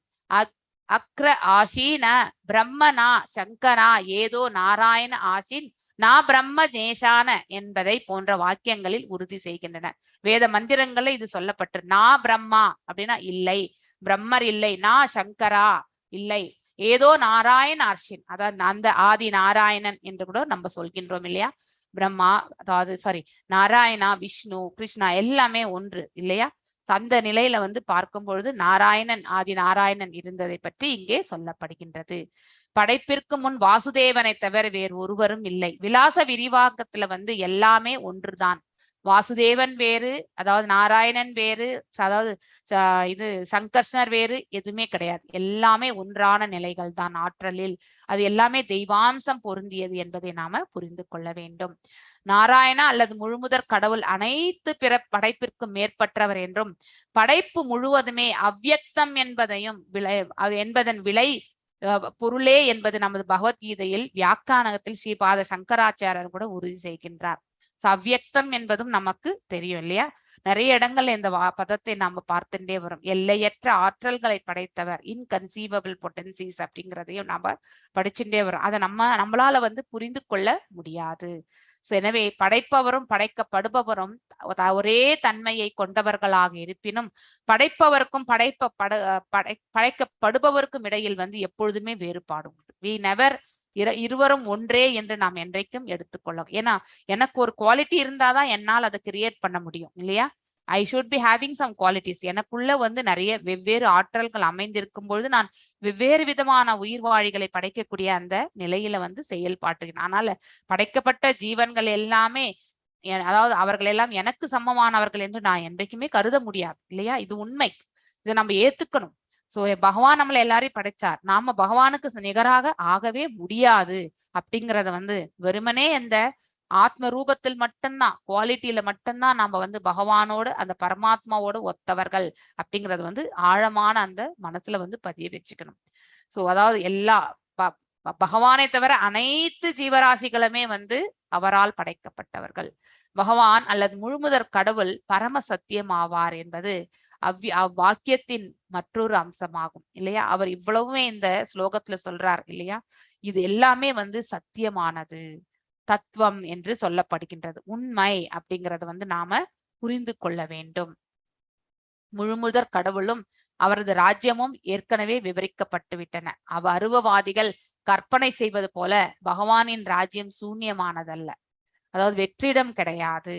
அக்ர ஆசீன பிரம்மனா சங்கரா ஏதோ நாராயண ஆசின் நான் பிரம்ம நேசான என்பதை போன்ற வாக்கியங்களில் உறுதி செய்கின்றன. வேத மந்திரங்கள்ல இது சொல்லப்பட்டு நான் பிரம்மா அப்படின்னா இல்லை, பிரம்மர் இல்லை, நான் சங்கரா இல்லை, ஏதோ நாராயண அர்ஷின், அதாவது அந்த ஆதி நாராயணன் என்று கூட நம்ம சொல்கின்றோம் இல்லையா. பிரம்மா அதாவது சாரி நாராயணா, விஷ்ணு, கிருஷ்ணா எல்லாமே ஒன்று இல்லையா. அந்த நிலையில வந்து பார்க்கும் பொழுது நாராயணன், ஆதி நாராயணன் இருந்ததை பற்றி இங்கே சொல்லப்படுகின்றது. படைப்பிற்கு முன் வாசுதேவனை தவிர வேறு ஒருவரும் இல்லை. விலாச விரிவாக்கத்துல வந்து எல்லாமே ஒன்றுதான். வாசுதேவன் வேறு, அதாவது நாராயணன் வேறு, அதாவது இது சங்கர்ஷ்ணர் வேறு எதுவுமே கிடையாது. எல்லாமே ஒன்றான நிலைகள் தான் ஆற்றலில். அது எல்லாமே தெய்வாம்சம் பொருந்தியது என்பதை நாம புரிந்து கொள்ள வேண்டும். நாராயணா அல்லது முழுமுதற் கடவுள் அனைத்து பிற படைப்பிற்கும் மேற்பட்டவர் என்றும், படைப்பு முழுவதுமே அவ்யக்தம் என்பதையும் என்பதன் விலை பொருளே என்பது நமது பகவத்கீதையில் வியாக்கியானத்தில் ஸ்ரீபாத சங்கராச்சாரியர் கூட உறுதி செய்கின்றார். அவ்யக்தம் என்பதும் நமக்கு தெரியும் இல்லையா. நிறைய இடங்கள்ல இந்த பதத்தை நாம பார்த்துட்டே வரும். எல்லையற்ற ஆற்றல்களை படைத்தவர், இன்கன்சீவபிள் பொட்டன்சிஸ் அப்படிங்கிறதையும் நாம படிச்சுட்டே வரும். அதை நம்மளால வந்து புரிந்து கொள்ள முடியாது. எனவே படைப்பவரும் படைக்கப்படுபவரும் ஒரே தன்மையை கொண்டவர்களாக இருப்பினும் படைப்பவருக்கும் படைக்கப்படுபவருக்கும் இடையில் வந்து எப்பொழுதுமே வேறுபாடு உண்டு. வி நெவர் இருவரும் ஒன்றே என்று நாம் என்றைக்கும் எடுத்துக்கொள்ளலாம். ஏன்னா எனக்கு ஒரு குவாலிட்டி இருந்தாதான் என்னால் அதை கிரியேட் பண்ண முடியும் இல்லையா. I should be having some qualities. எனக்குள்ள வந்து நிறைய வெவ்வேறு ஆற்றல்கள் அமைந்திருக்கும் பொழுது நான் வெவ்வேறு விதமான உயிர்வாழிகளை படைக்கக்கூடிய அந்த நிலையில வந்து செயல்பாட்டுகிறேன். அதனால படைக்கப்பட்ட ஜீவன்கள் எல்லாமே அதாவது அவர்கள் எல்லாம் எனக்கு சமமானவர்கள் என்று நான் என்றைக்குமே கருத முடியாது இல்லையா. இது உண்மை, இதை நம்ம ஏத்துக்கணும். சோ பகவான் நம்மளை எல்லாரையும் படைச்சார், நாம பகவானுக்கு நிகராக ஆகவே முடியாது அப்படிங்கறத வந்து வெறுமனே இந்த ஆத்ம ரூபத்தில் மட்டும்தான், குவாலிட்டியில மட்டும்தான் நாம வந்து பகவானோட அந்த பரமாத்மாவோட ஒத்தவர்கள் அப்படிங்கறது வந்து ஆழமான அந்த மனசுல வந்து பதிய வச்சுக்கணும். சோ அதாவது எல்லா பகவானை தவிர அனைத்து ஜீவராசிகளுமே வந்து அவரால் படைக்கப்பட்டவர்கள். பகவான் அல்லது முழுமுதற் கடவுள் பரம சத்தியம் ஆவார் என்பது அவ்வாக்கியத்தின் மற்றொரு அம்சமாகும் இல்லையா. அவர் இவ்வளவுமே இந்த ஸ்லோகத்துல சொல்றார் இல்லையா. இது எல்லாமே வந்து சத்தியமானது, தத்துவம் என்று சொல்லப்படுகின்றது, உண்மை அப்படிங்கறத வந்து நாம புரிந்து கொள்ள வேண்டும். முழுமுதற் கடவுளும் அவரது ராஜ்யமும் ஏற்கனவே விவரிக்கப்பட்டு விட்டன. அருவவாதிகள் கற்பனை செய்வது போல பகவானின் ராஜ்யம் சூன்யமானதல்ல, அதாவது வெற்றிடம் கிடையாது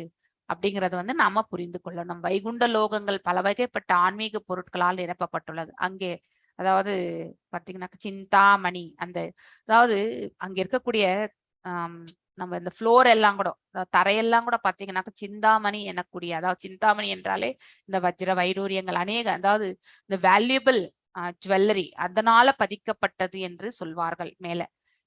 அப்படிங்கறத வந்து நாம புரிந்து கொள்ளணும். வைகுண்ட லோகங்கள் பல வகைப்பட்ட ஆன்மீக பொருட்களால் நிரப்பப்பட்டுள்ளது. அங்கே அதாவது பாத்தீங்கன்னா சிந்தாமணி, அந்த அதாவது அங்க இருக்கக்கூடிய நம்ம இந்த ஃப்ளோர் எல்லாம் கூட, தரையெல்லாம் கூட பாத்தீங்கன்னாக்க சிந்தாமணி எனக்கூடிய, அதாவது சிந்தாமணி என்றாலே இந்த வஜ்ர வைடூரியங்கள் அநேக, அதாவது இந்த வேல்யூபிள் ஜுவல்லரி அதனால பதிக்கப்பட்டது என்று சொல்வார்கள் மேல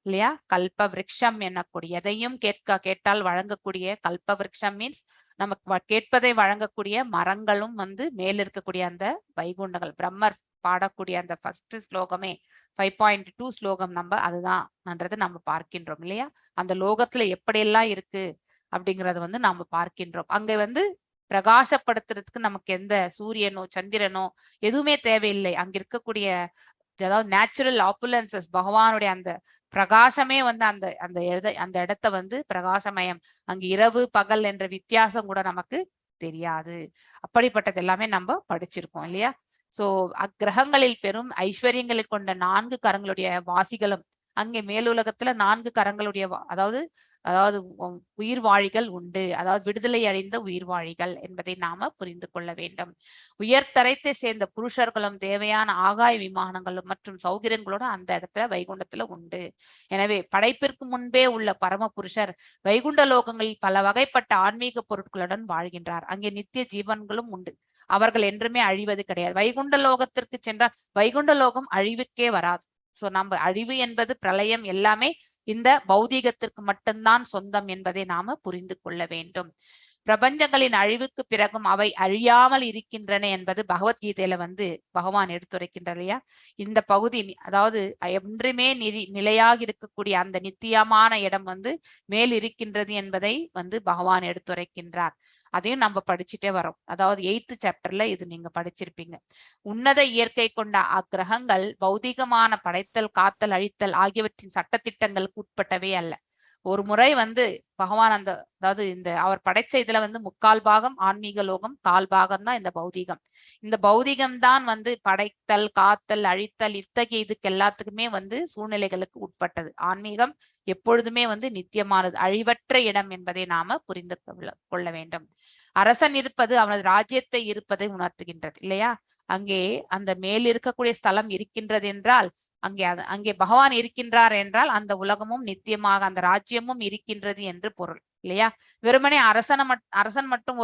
இல்லையா. கல்ப விருட்சம் எனக்கூடிய, எதையும் கேட்டால் வழங்கக்கூடிய கல்ப விருட்சம் மீன்ஸ் நமக்கு கேட்பதை வழங்கக்கூடிய மரங்களும் வந்து மேல இருக்கக்கூடிய அந்த வைகுண்டங்கள். பிரம்மர் பாடக்கூடிய அந்த ஃபர்ஸ்ட் ஸ்லோகமே 5.2 ஸ்லோகம் நம்ம அதுதான் நம்ம பார்க்கின்றோம் இல்லையா. அந்த லோகத்துல எப்படியெல்லாம் இருக்கு அப்படிங்கறத வந்து நாம பார்க்கின்றோம். அங்க வந்து பிரகாசப்படுத்துறதுக்கு நமக்கு எந்த சூரியனோ சந்திரனோ எதுவுமே தேவையில்லை. அங்க இருக்கக்கூடிய அதாவது நேச்சுரல் ஆப்புலன்சஸ், பகவானுடைய அந்த பிரகாசமே வந்து அந்த இடத்த வந்து பிரகாசமயம். அங்கு இரவு பகல் என்ற வித்தியாசம் கூட நமக்கு தெரியாது. அப்படிப்பட்டது எல்லாமே நம்ம படிச்சிருக்கோம் இல்லையா. சோ அக்கிரகங்களில் பெரும் ஐஸ்வர்யங்களை கொண்ட 4 கரங்களுடைய வாசிகளும் அங்கே மேலுலகத்துல 4 கரங்களுடைய அதாவது உயிர்வாழிகள் உண்டு, அதாவது விடுதலை அடைந்த உயிர்வாழிகள் என்பதை நாம புரிந்து கொள்ள வேண்டும். உயர்தரத்தை சேர்ந்த புருஷர்களும் தேவையான ஆகாய விமானங்களும் மற்றும் சௌகரியங்களோட அந்த இடத்துல வைகுண்டத்துல உண்டு. எனவே படைப்பிற்கு முன்பே உள்ள பரம புருஷர் வைகுண்ட லோகங்களில் பல வகைப்பட்ட ஆன்மீக பொருட்களுடன் வாழ்கின்றார். அங்கே நித்திய ஜீவன்களும் உண்டு, அவர்கள் என்றுமே அழிவது கிடையாது. வைகுண்ட லோகத்திற்கு சென்றால் வைகுண்ட லோகம் அழிவுக்கே வராது. சோ நம்ம அழிவு என்பது பிரளயம் எல்லாமே இந்த பௌதீகத்திற்கு மட்டும்தான் சொந்தம் என்பதை நாம புரிந்து கொள்ள வேண்டும். பிரபஞ்சங்களின் அழிவுக்கு பிறகும் அவை அழியாமல் இருக்கின்றன என்பது பகவத்கீதையில வந்து பகவான் எடுத்துரைக்கின்றார் இல்லையா. இந்த பகுதி அதாவது என்றுமே நிலையாக இருக்கக்கூடிய அந்த நித்தியமான இடம் வந்து மேல் இருக்கின்றது என்பதை வந்து பகவான் எடுத்துரைக்கின்றார். அதையும் நம்ம படிச்சுட்டே வரோம். அதாவது 8th சாப்டர்ல இது நீங்க படிச்சிருப்பீங்க. உன்னத இயற்கை கொண்ட அக்கிரகங்கள் பௌதிகமான படைத்தல், காத்தல், அழித்தல் ஆகியவற்றின் சட்டத்திட்டங்களுக்கு உட்பட்டவே அல்ல. ஒரு முறை வந்து பகவான் அதாவது இந்த அவர் படைச்ச இதுல வந்து 3/4 பாகம் ஆன்மீக லோகம், 1/4 பாகம் தான் இந்த பௌதீகம். இந்த பௌதீகம் தான் வந்து படைத்தல், காத்தல், அழித்தல் இத்தகைய இதுக்கு எல்லாத்துக்குமே வந்து சூழ்நிலைகளுக்கு உட்பட்டது. ஆன்மீகம் எப்பொழுதுமே வந்து நித்தியமானது, அழிவற்ற இடம் என்பதை நாம புரிந்து கொள்ள வேண்டும். அரசன் இருப்பது அவனது ராஜ்யத்தை இருப்பதை உணர்த்துகின்றது இல்லையா? அங்கே அந்த மேல் இருக்கக்கூடிய ஸ்தலம் இருக்கின்றது என்றால் அங்கே பகவான் இருக்கின்றார் என்றால் அந்த உலகமும் நித்தியமாக அந்த ராஜ்யமும் இருக்கின்றது என்று பொருள் இல்லையா? வெறுமனே அரசன் மட்டும்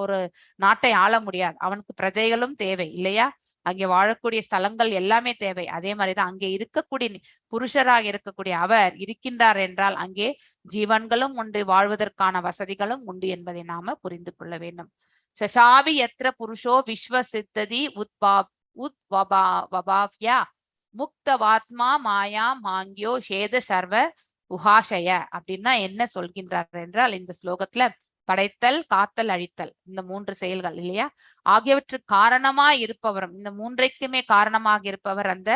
ஒரு நாட்டை ஆள முடியாது. அவனுக்கு பிரஜைகளும் தேவை இல்லையா? அங்கே வாழக்கூடிய ஸ்தலங்கள் எல்லாமே தேவை. அதே மாதிரிதான் அங்கே இருக்கக்கூடிய புருஷராக இருக்கக்கூடிய அவர் இருக்கின்றார் என்றால் அங்கே ஜீவன்களும் உண்டு, வாழ்வதற்கான வசதிகளும் உண்டு என்பதை நாம புரிந்து கொள்ள வேண்டும். சசாவி எத்திர புருஷோ விஸ்வ சித்ததி உத்வபாவ்யா முக்தவாத்மா மாயா மாங்கியோ சேத சர்வ உஹாஷய அப்படின்னா என்ன சொல்கின்றார் என்றால், இந்த ஸ்லோகத்துல படைத்தல், காத்தல், அழித்தல் இந்த 3 செயல்கள் இல்லையா, ஆகியவற்றுக்கு காரணமாய் இருப்பவரும், இந்த 3க்குமே காரணமாக இருப்பவர் அந்த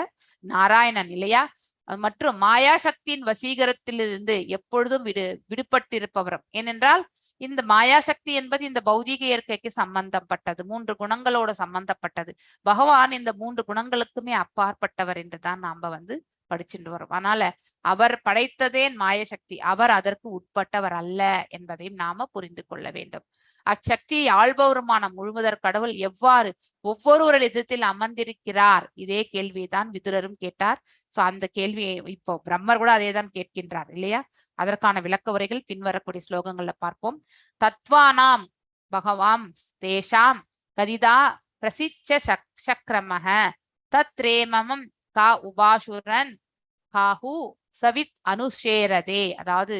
நாராயணன் இல்லையா? மற்றும் மாயா சக்தியின் வசீகரத்திலிருந்து எப்பொழுதும் விடுபட்டிருப்பவரும். ஏனென்றால் இந்த மாயா சக்தி என்பது இந்த பௌதீக இயற்கைக்கு சம்பந்தப்பட்டது, 3 குணங்களோட சம்பந்தப்பட்டது. பகவான் இந்த 3 குணங்களுக்குமே அப்பாற்பட்டவர் என்றுதான் நாம வந்து படிச்சுட்டு வரும். அதனால அவர் படைத்ததே மாயசக்தி, அவர் அதற்கு உட்பட்டவர் அல்ல என்பதையும் நாம புரிந்து கொள்ள வேண்டும். அச்சக்தியை ஆள்பவருமான முழுமுதற் கடவுள் எவ்வாறு ஒவ்வொரு விதத்தில் அமர்ந்திருக்கிறார், இதே கேள்வியை விதுரரும் கேட்டார். சோ அந்த கேள்வியை இப்போ பிரம்மர் கூட அதே தான் கேட்கின்றார் இல்லையா? அதற்கான விளக்க உரைகள் பின்வரக்கூடிய ஸ்லோகங்கள்ல பார்ப்போம். தத்வானாம் பகவாம் தேஷாம் கதிதா பிரசிச்ச சக்ரமஹ தத்ரேமம் கா உபாசுரன் காஹு சவித் அனுஷேரதே. அதாவது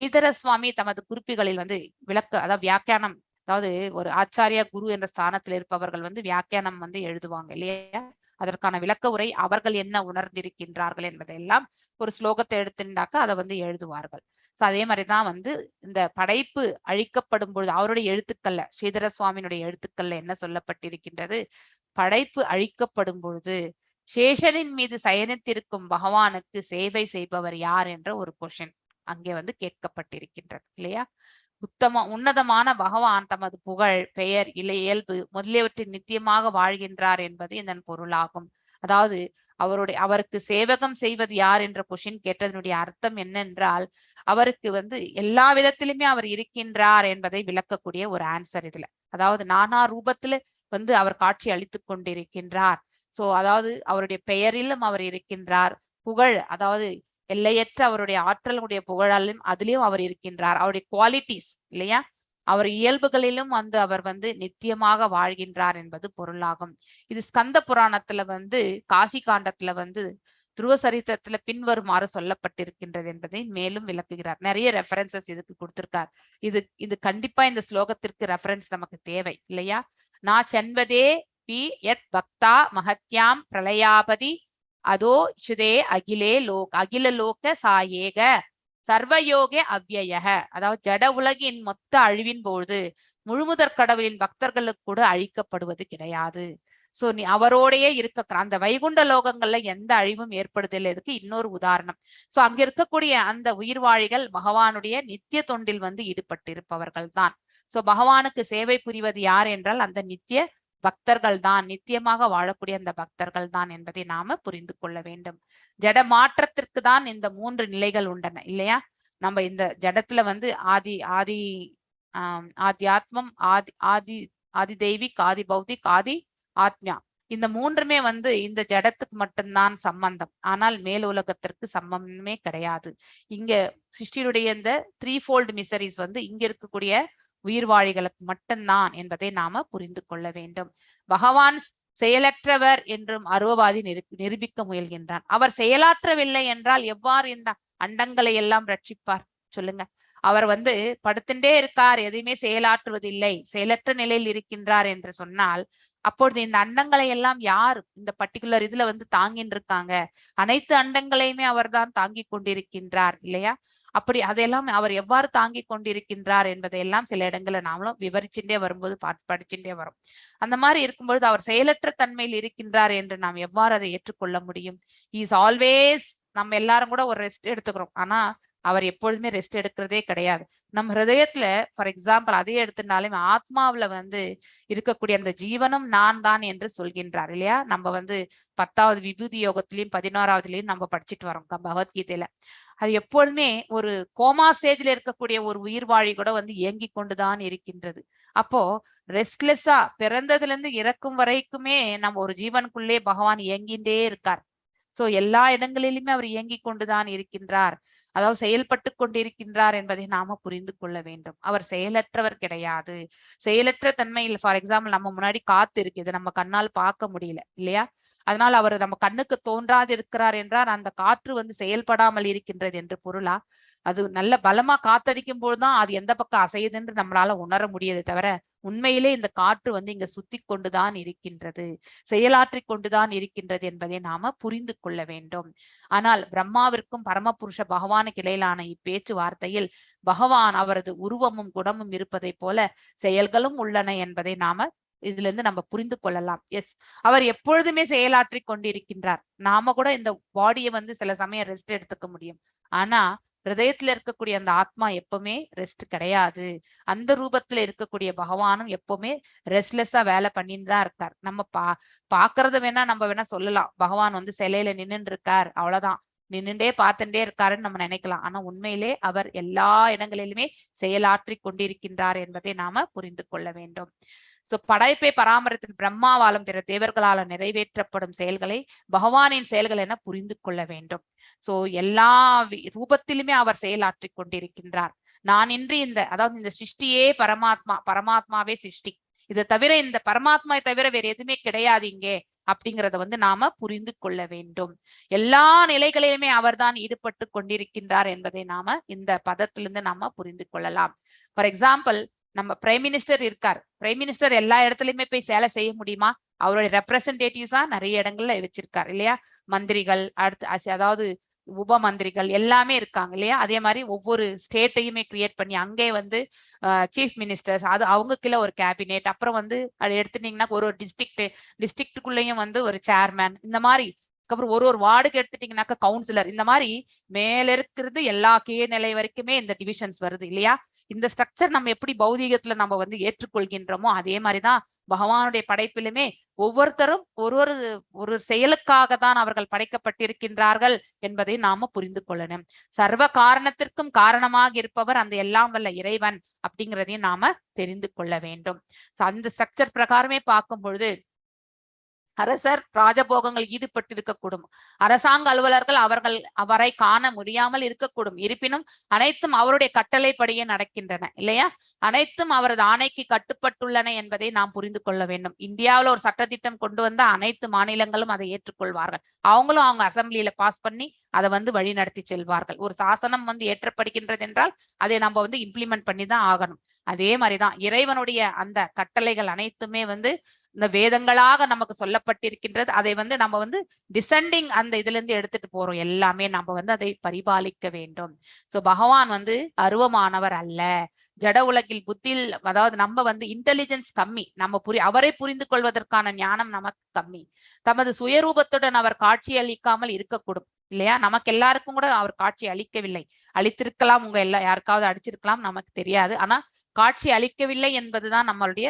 ஸ்ரீதர சுவாமி தமது குறிப்புகளில் வந்து அதாவது வியாக்கியானம், அதாவது ஒரு ஆச்சாரியா குரு என்ற ஸ்தானத்தில் இருப்பவர்கள் வந்து வியாக்கியானம் வந்து எழுதுவாங்க இல்லையா? அதற்கான விளக்க உரை அவர்கள் என்ன உணர்ந்திருக்கின்றார்கள் என்பதையெல்லாம் ஒரு ஸ்லோகத்தை எடுத்துட்டாக்க அதை வந்து எழுதுவார்கள். சோ அதே மாதிரிதான் வந்து இந்த படைப்பு அழிக்கப்படும் பொழுது அவருடைய எழுத்துக்கள்ல, ஸ்ரீதர சுவாமியினுடைய எழுத்துக்கள்ல என்ன சொல்லப்பட்டிருக்கின்றது, படைப்பு அழிக்கப்படும் பொழுது சேஷனின் மீது சயனித்திருக்கும் பகவானுக்கு சேவை செய்பவர் யார் என்ற ஒரு கொஸ்டின் அங்கே வந்து கேட்கப்பட்டிருக்கின்றது இல்லையா? உன்னதமான பகவான் தமது புகழ், பெயர், இயல்பு முதலியவற்றில் நித்தியமாக வாழ்கின்றார் என்பது இதன் பொருளாகும். அதாவது அவருக்கு சேவகம் செய்வது யார் என்ற கொஸ்டின் கேட்டதனுடைய அர்த்தம் என்னென்றால், அவருக்கு வந்து எல்லா விதத்திலுமே அவர் இருக்கின்றார் என்பதை விளக்கக்கூடிய ஒரு ஆன்சர் இதுல. அதாவது நானா ரூபத்துல வந்து அவர் காட்சி அளித்துக் கொண்டிருக்கின்றார். சோ அதாவது அவருடைய பெயரிலும் அவர் இருக்கின்றார், புகழ் அதாவது எல்லையற்ற அவருடைய ஆற்றலுடைய புகழாலும் அதிலும் அவர் இருக்கின்றார், அவருடைய குவாலிட்டிஸ் இல்லையா, அவர் இயல்புகளிலும் வந்து அவர் வந்து நித்தியமாக வாழ்கின்றார் என்பது பொருளாகும். இது ஸ்கந்த புராணத்துல வந்து காசி காண்டத்துல வந்து துருவ சரித்திரத்துல பின்வருமாறு சொல்லப்பட்டிருக்கின்றது என்பதை மேலும் விளக்குகிறார். நிறைய ரெஃபரன்சஸ் இதுக்கு கொடுத்திருக்கார். இது கண்டிப்பா இந்த ஸ்லோகத்திற்கு ரெஃபரன்ஸ் நமக்கு தேவை இல்லையா? நான் சென்வதே பி யத் பக்தா மகத்யாம் பிரளயாபதி அதோ சுதே அகில லோக சாயேக சர்வயோக அவ்யயக. அதாவது ஜட உலகின் மொத்த அழிவின் பொழுது முழுமுதற் கடவுளின் பக்தர்களுக்கு கூட அழிக்கப்படுவது கிடையாது. சோ நீ அவரோடையே இருக்க அந்த வைகுண்ட லோகங்கள்ல எந்த அழிவும் ஏற்படுதில்லை. இதுக்கு இன்னொரு உதாரணம். சோ அங்க இருக்கக்கூடிய அந்த உயிர்வாழிகள் பகவானுடைய நித்திய தொண்டில் வந்து ஈடுபட்டிருப்பவர்கள் தான். சோ பகவானுக்கு சேவை புரிவது யார் என்றால் அந்த நித்திய பக்தர்கள் தான், நித்தியமாக வாழக்கூடிய அந்த பக்தர்கள் தான் என்பதை நாம புரிந்து கொள்ள வேண்டும். ஜட மாற்றத்திற்கு தான் இந்த 3 நிலைகள் உண்டன இல்லையா? நம்ம இந்த ஜடத்துல வந்து ஆத்மம், ஆதி தெய்வீக், ஆதி பௌதிக், ஆதி ஆத்மியா, இந்த 3மே வந்து இந்த ஜடத்துக்கு மட்டும்தான் சம்பந்தம். ஆனால் மேல் உலகத்திற்கு சம்பந்தமே கிடையாது. இங்க சிருஷ்டியுடைய இந்த 3-fold மிசரிஸ் வந்து இங்க இருக்கக்கூடிய உயிர்வாழிகளுக்கு மட்டும்தான் என்பதை நாம புரிந்து கொள்ள வேண்டும். பகவான் செயலற்றவர் என்றும் அருவவாதி நிரூபிக்க முயல்கின்றான். அவர் செயலாற்றவில்லை என்றால் எவ்வாறு இந்த அண்டங்களை எல்லாம் ரட்சிப்பார் சொல்லுங்க? அவர் வந்து படுத்துட்டே இருக்கார், எதையுமே செயலாற்றுவதில்லை, செயலற்ற நிலையில் இருக்கின்றார் என்று சொன்னால் அப்பொழுது இந்த அண்டங்களை எல்லாம் யார் இந்த பர்டிகுலர் இதுல வந்து தாங்கின்னு இருக்காங்க? அனைத்து அண்டங்களையுமே அவர் தான் தாங்கி கொண்டிருக்கின்றார் இல்லையா? அப்படி அதையெல்லாம் அவர் எவ்வாறு தாங்கி கொண்டிருக்கின்றார் என்பதையெல்லாம் சில இடங்களை நாமளும் விவரிச்சுட்டே வரும்போது படிச்சுட்டே வரும். அந்த மாதிரி இருக்கும்பொழுது அவர் செயலற்ற தன்மையில் இருக்கின்றார் என்று நாம் எவ்வாறு அதை ஏற்றுக்கொள்ள முடியும்? Is always. நம்ம எல்லாரும் கூட ஒரு ரெஸ்ட் எடுத்துக்கிறோம், ஆனா அவர் எப்பொழுதுமே ரெஸ்ட் எடுக்கிறதே கிடையாது. நம்ம ஹிருதயத்துல ஃபார் எக்ஸாம்பிள் அதே எடுத்துனாலும் ஆத்மாவில வந்து இருக்கக்கூடிய அந்த ஜீவனும் நான் தான் என்று சொல்கின்றார் இல்லையா? நம்ம வந்து 10வது விபூதி யோகத்திலையும் 16வதுலயும் நம்ம படிச்சுட்டு வரோம் பகவத்கீதையில. அது எப்பொழுதுமே ஒரு கோமா ஸ்டேஜ்ல இருக்கக்கூடிய ஒரு உயிர்வாழி கூட வந்து இயங்கி கொண்டுதான் இருக்கின்றது. அப்போ ரெஸ்ட்லெஸ்ஸா பிறந்ததுல இருந்து இறக்கும் வரைக்குமே நம்ம ஒரு ஜீவனுக்குள்ளே பகவான் இயங்கின்றே இருக்கார். சோ எல்லா இடங்களிலுமே அவர் இயங்கிக் கொண்டுதான் இருக்கின்றார். அதாவது செயல்பட்டு கொண்டிருக்கின்றார் என்பதை நாம புரிந்து கொள்ள வேண்டும். அவர் செயலற்றவர் கிடையாது. செயலற்ற தன்மையில் ஃபார் எக்ஸாம்பிள் நம்ம முன்னாடி காத்து இருக்குது, நம்ம கண்ணால் பார்க்க முடியல இல்லையா? அதனால அவர் நம்ம கண்ணுக்கு தோன்றாது இருக்கிறார் என்றால் அந்த காற்று வந்து செயல்படாமல் இருக்கின்றது என்று பொருளா? அது நல்ல பலமா காத்தடிக்கும் போதுதான் அது எந்த பக்கம் அசையுது என்று நம்மளால உணர முடியதை தவிர உண்மையிலே இந்த காற்று வந்து இங்க சுத்தி கொண்டுதான் இருக்கின்றது, செயலாற்றி கொண்டுதான் இருக்கின்றது என்பதை நாம புரிந்து கொள்ள வேண்டும். ஆனால் பிரம்மாவிற்கும் பரமபுருஷ பகவானுக்கு இடையிலான இப்பேச்சு வார்த்தையில் பகவான் அவரது உருவமும் குணமும் இருப்பதை போல செயல்களும் உள்ளன என்பதை நாம இதுல இருந்து நம்ம புரிந்து கொள்ளலாம். எஸ், அவர் எப்பொழுதுமே செயலாற்றி கொண்டிருக்கின்றார். நாம கூட இந்த பாடியை வந்து சில சமயம் ரெஸ்ட் எடுத்துக்க முடியும். ஆனா ஹிருதயத்துல இருக்கக்கூடிய அந்த ஆத்மா எப்பவுமே ரெஸ்ட் கிடையாது. அந்த ரூபத்துல இருக்கக்கூடிய பகவானும் எப்பவுமே ரெஸ்ட்லெஸ்ஸா வேலை பண்ணிட்டு தான் இருக்கார். நம்ம பாக்குறத வேணா நம்ம வேணா சொல்லலாம், பகவான் வந்து சிலையில நின்னுட்டு இருக்கார் அவ்வளவுதான், நின்னுட்டே பார்த்துட்டே இருக்காருன்னு நம்ம நினைக்கலாம். ஆனா உண்மையிலே அவர் எல்லா இடங்களிலுமே செயலாற்றி கொண்டிருக்கின்றார் என்பதை நாம புரிந்து கொள்ள வேண்டும். சோ படைப்பை பராமரித்து பிரம்மாவாலும் பிற தேவர்களால நிறைவேற்றப்படும் செயல்களை பகவானின் செயல்கள் என புரிந்து கொள்ள வேண்டும். சோ எல்லா ரூபத்திலுமே அவர் செயலாற்றி கொண்டிருக்கின்றார். நான் இன்றி அதாவது இந்த சிருஷ்டியே பரமாத்மாவே சிருஷ்டி, இதை தவிர இந்த பரமாத்மா தவிர வேற எதுவுமே கிடையாது இங்கே அப்படிங்கறத வந்து நாம புரிந்து கொள்ள வேண்டும். எல்லா நிலைகளிலுமே அவர்தான் ஈடுபட்டு கொண்டிருக்கின்றார் என்பதை நாம இந்த பதத்திலிருந்து நாம புரிந்து கொள்ளலாம். ஃபார் எக்ஸாம்பிள், நம்ம பிரைம் மினிஸ்டர் இருக்கார். பிரைம் மினிஸ்டர் எல்லா இடத்துலயுமே போய் சேலை செய்ய முடியுமா? அவருடைய ரெப்ரசன்டேட்டிவ்ஸா நிறைய இடங்கள்ல வச்சிருக்காரு இல்லையா? மந்திரிகள், அடுத்து அதாவது உப மந்திரிகள் எல்லாமே இருக்காங்க இல்லையா? அதே மாதிரி ஒவ்வொரு ஸ்டேட்டையுமே கிரியேட் பண்ணி அங்கே வந்து சீஃப் மினிஸ்டர்ஸ், அது அவங்க கீழே ஒரு கேபினெட், அப்புறம் வந்து அதை எடுத்துட்டீங்கன்னா ஒரு டிஸ்ட்ரிக்டுக்குள்ளேயும் வந்து ஒரு சேர்மேன், இந்த மாதிரி அப்புறம் ஒரு வார்டுக்கு எடுத்துட்டீங்கன்னாக்க கவுன்சிலர், இந்த மாதிரி மேல இருக்கிறது எல்லா கீழ்நிலை வரைக்குமே இந்த டிவிஷன்ஸ் வருது இல்லையா? இந்த ஸ்ட்ரக்சர் நம்ம எப்படி பௌதீகத்துல நம்ம வந்து ஏற்றுக்கொள்கின்றோமோ அதே மாதிரிதான் பகவானுடைய படைப்பிலுமே ஒவ்வொருத்தரும் ஒரு செயலுக்காக தான் அவர்கள் படைக்கப்பட்டிருக்கின்றார்கள் என்பதை நாம புரிந்து கொள்ளணும். சர்வ காரணத்திற்கும் காரணமாக இருப்பவர் அந்த எல்லாம் வல்ல இறைவன் அப்படிங்கிறதையும் நாம தெரிந்து கொள்ள வேண்டும். அந்த ஸ்ட்ரக்சர் பிரகாரமே பார்க்கும் பொழுது அரசர் ராஜபோகங்கள் ஈடுபட்டு இருக்கக்கூடும், அரசாங்க அலுவலர்கள் அவரை காண முடியாமல் இருக்கக்கூடும். இருப்பினும் அனைத்தும் அவருடைய கட்டளைப்படியே நடக்கின்றன இல்லையா? அனைத்தும் அவரது ஆணைக்கு கட்டுப்பட்டுள்ளன என்பதை நாம் புரிந்து கொள்ள வேண்டும். இந்தியாவில் ஒரு சட்டத்திட்டம் கொண்டு வந்தா அனைத்து மாநிலங்களும் அதை ஏற்றுக்கொள்வார்கள். அவங்களும் அவங்க அசம்பிளியில பாஸ் பண்ணி அதை வந்து வழி நடத்தி செல்வார்கள். ஒரு சாசனம் வந்து ஏற்றப்படுகின்றது என்றால் அதை நம்ம வந்து இம்ப்ளிமெண்ட் பண்ணி தான் ஆகணும். அதே மாதிரிதான் இறைவனுடைய அந்த கட்டளைகள் அனைத்துமே வந்து இந்த வேதங்களாக நமக்கு சொல்லப்பட்டிருக்கின்றது. அதை வந்து நம்ம வந்து டிசெண்டிங் அந்த இதுல இருந்து எடுத்துட்டு போறோம். எல்லாமே நம்ம வந்து அதை பரிபாலிக்க வேண்டும். சோ பகவான் வந்து அருவமானவர் அல்ல. ஜட உலகில் புத்தியில், அதாவது நம்ம வந்து இன்டெலிஜென்ஸ் கம்மி, நம்ம அவரை புரிந்து கொள்வதற்கான ஞானம் நமக்கு கம்மி. தமது சுயரூபத்துடன் அவர் காட்சி அளிக்காமல் இருக்கக்கூடும் இல்லையா? நமக்கு எல்லாருக்கும் கூட அவர் காட்சி அளிக்கவில்லை. அளித்திருக்கலாம், யாருக்காவது அடிச்சிருக்கலாம், நமக்கு தெரியாது. ஆனா காட்சி அளிக்கவில்லை என்பதுதான் நம்மளுடைய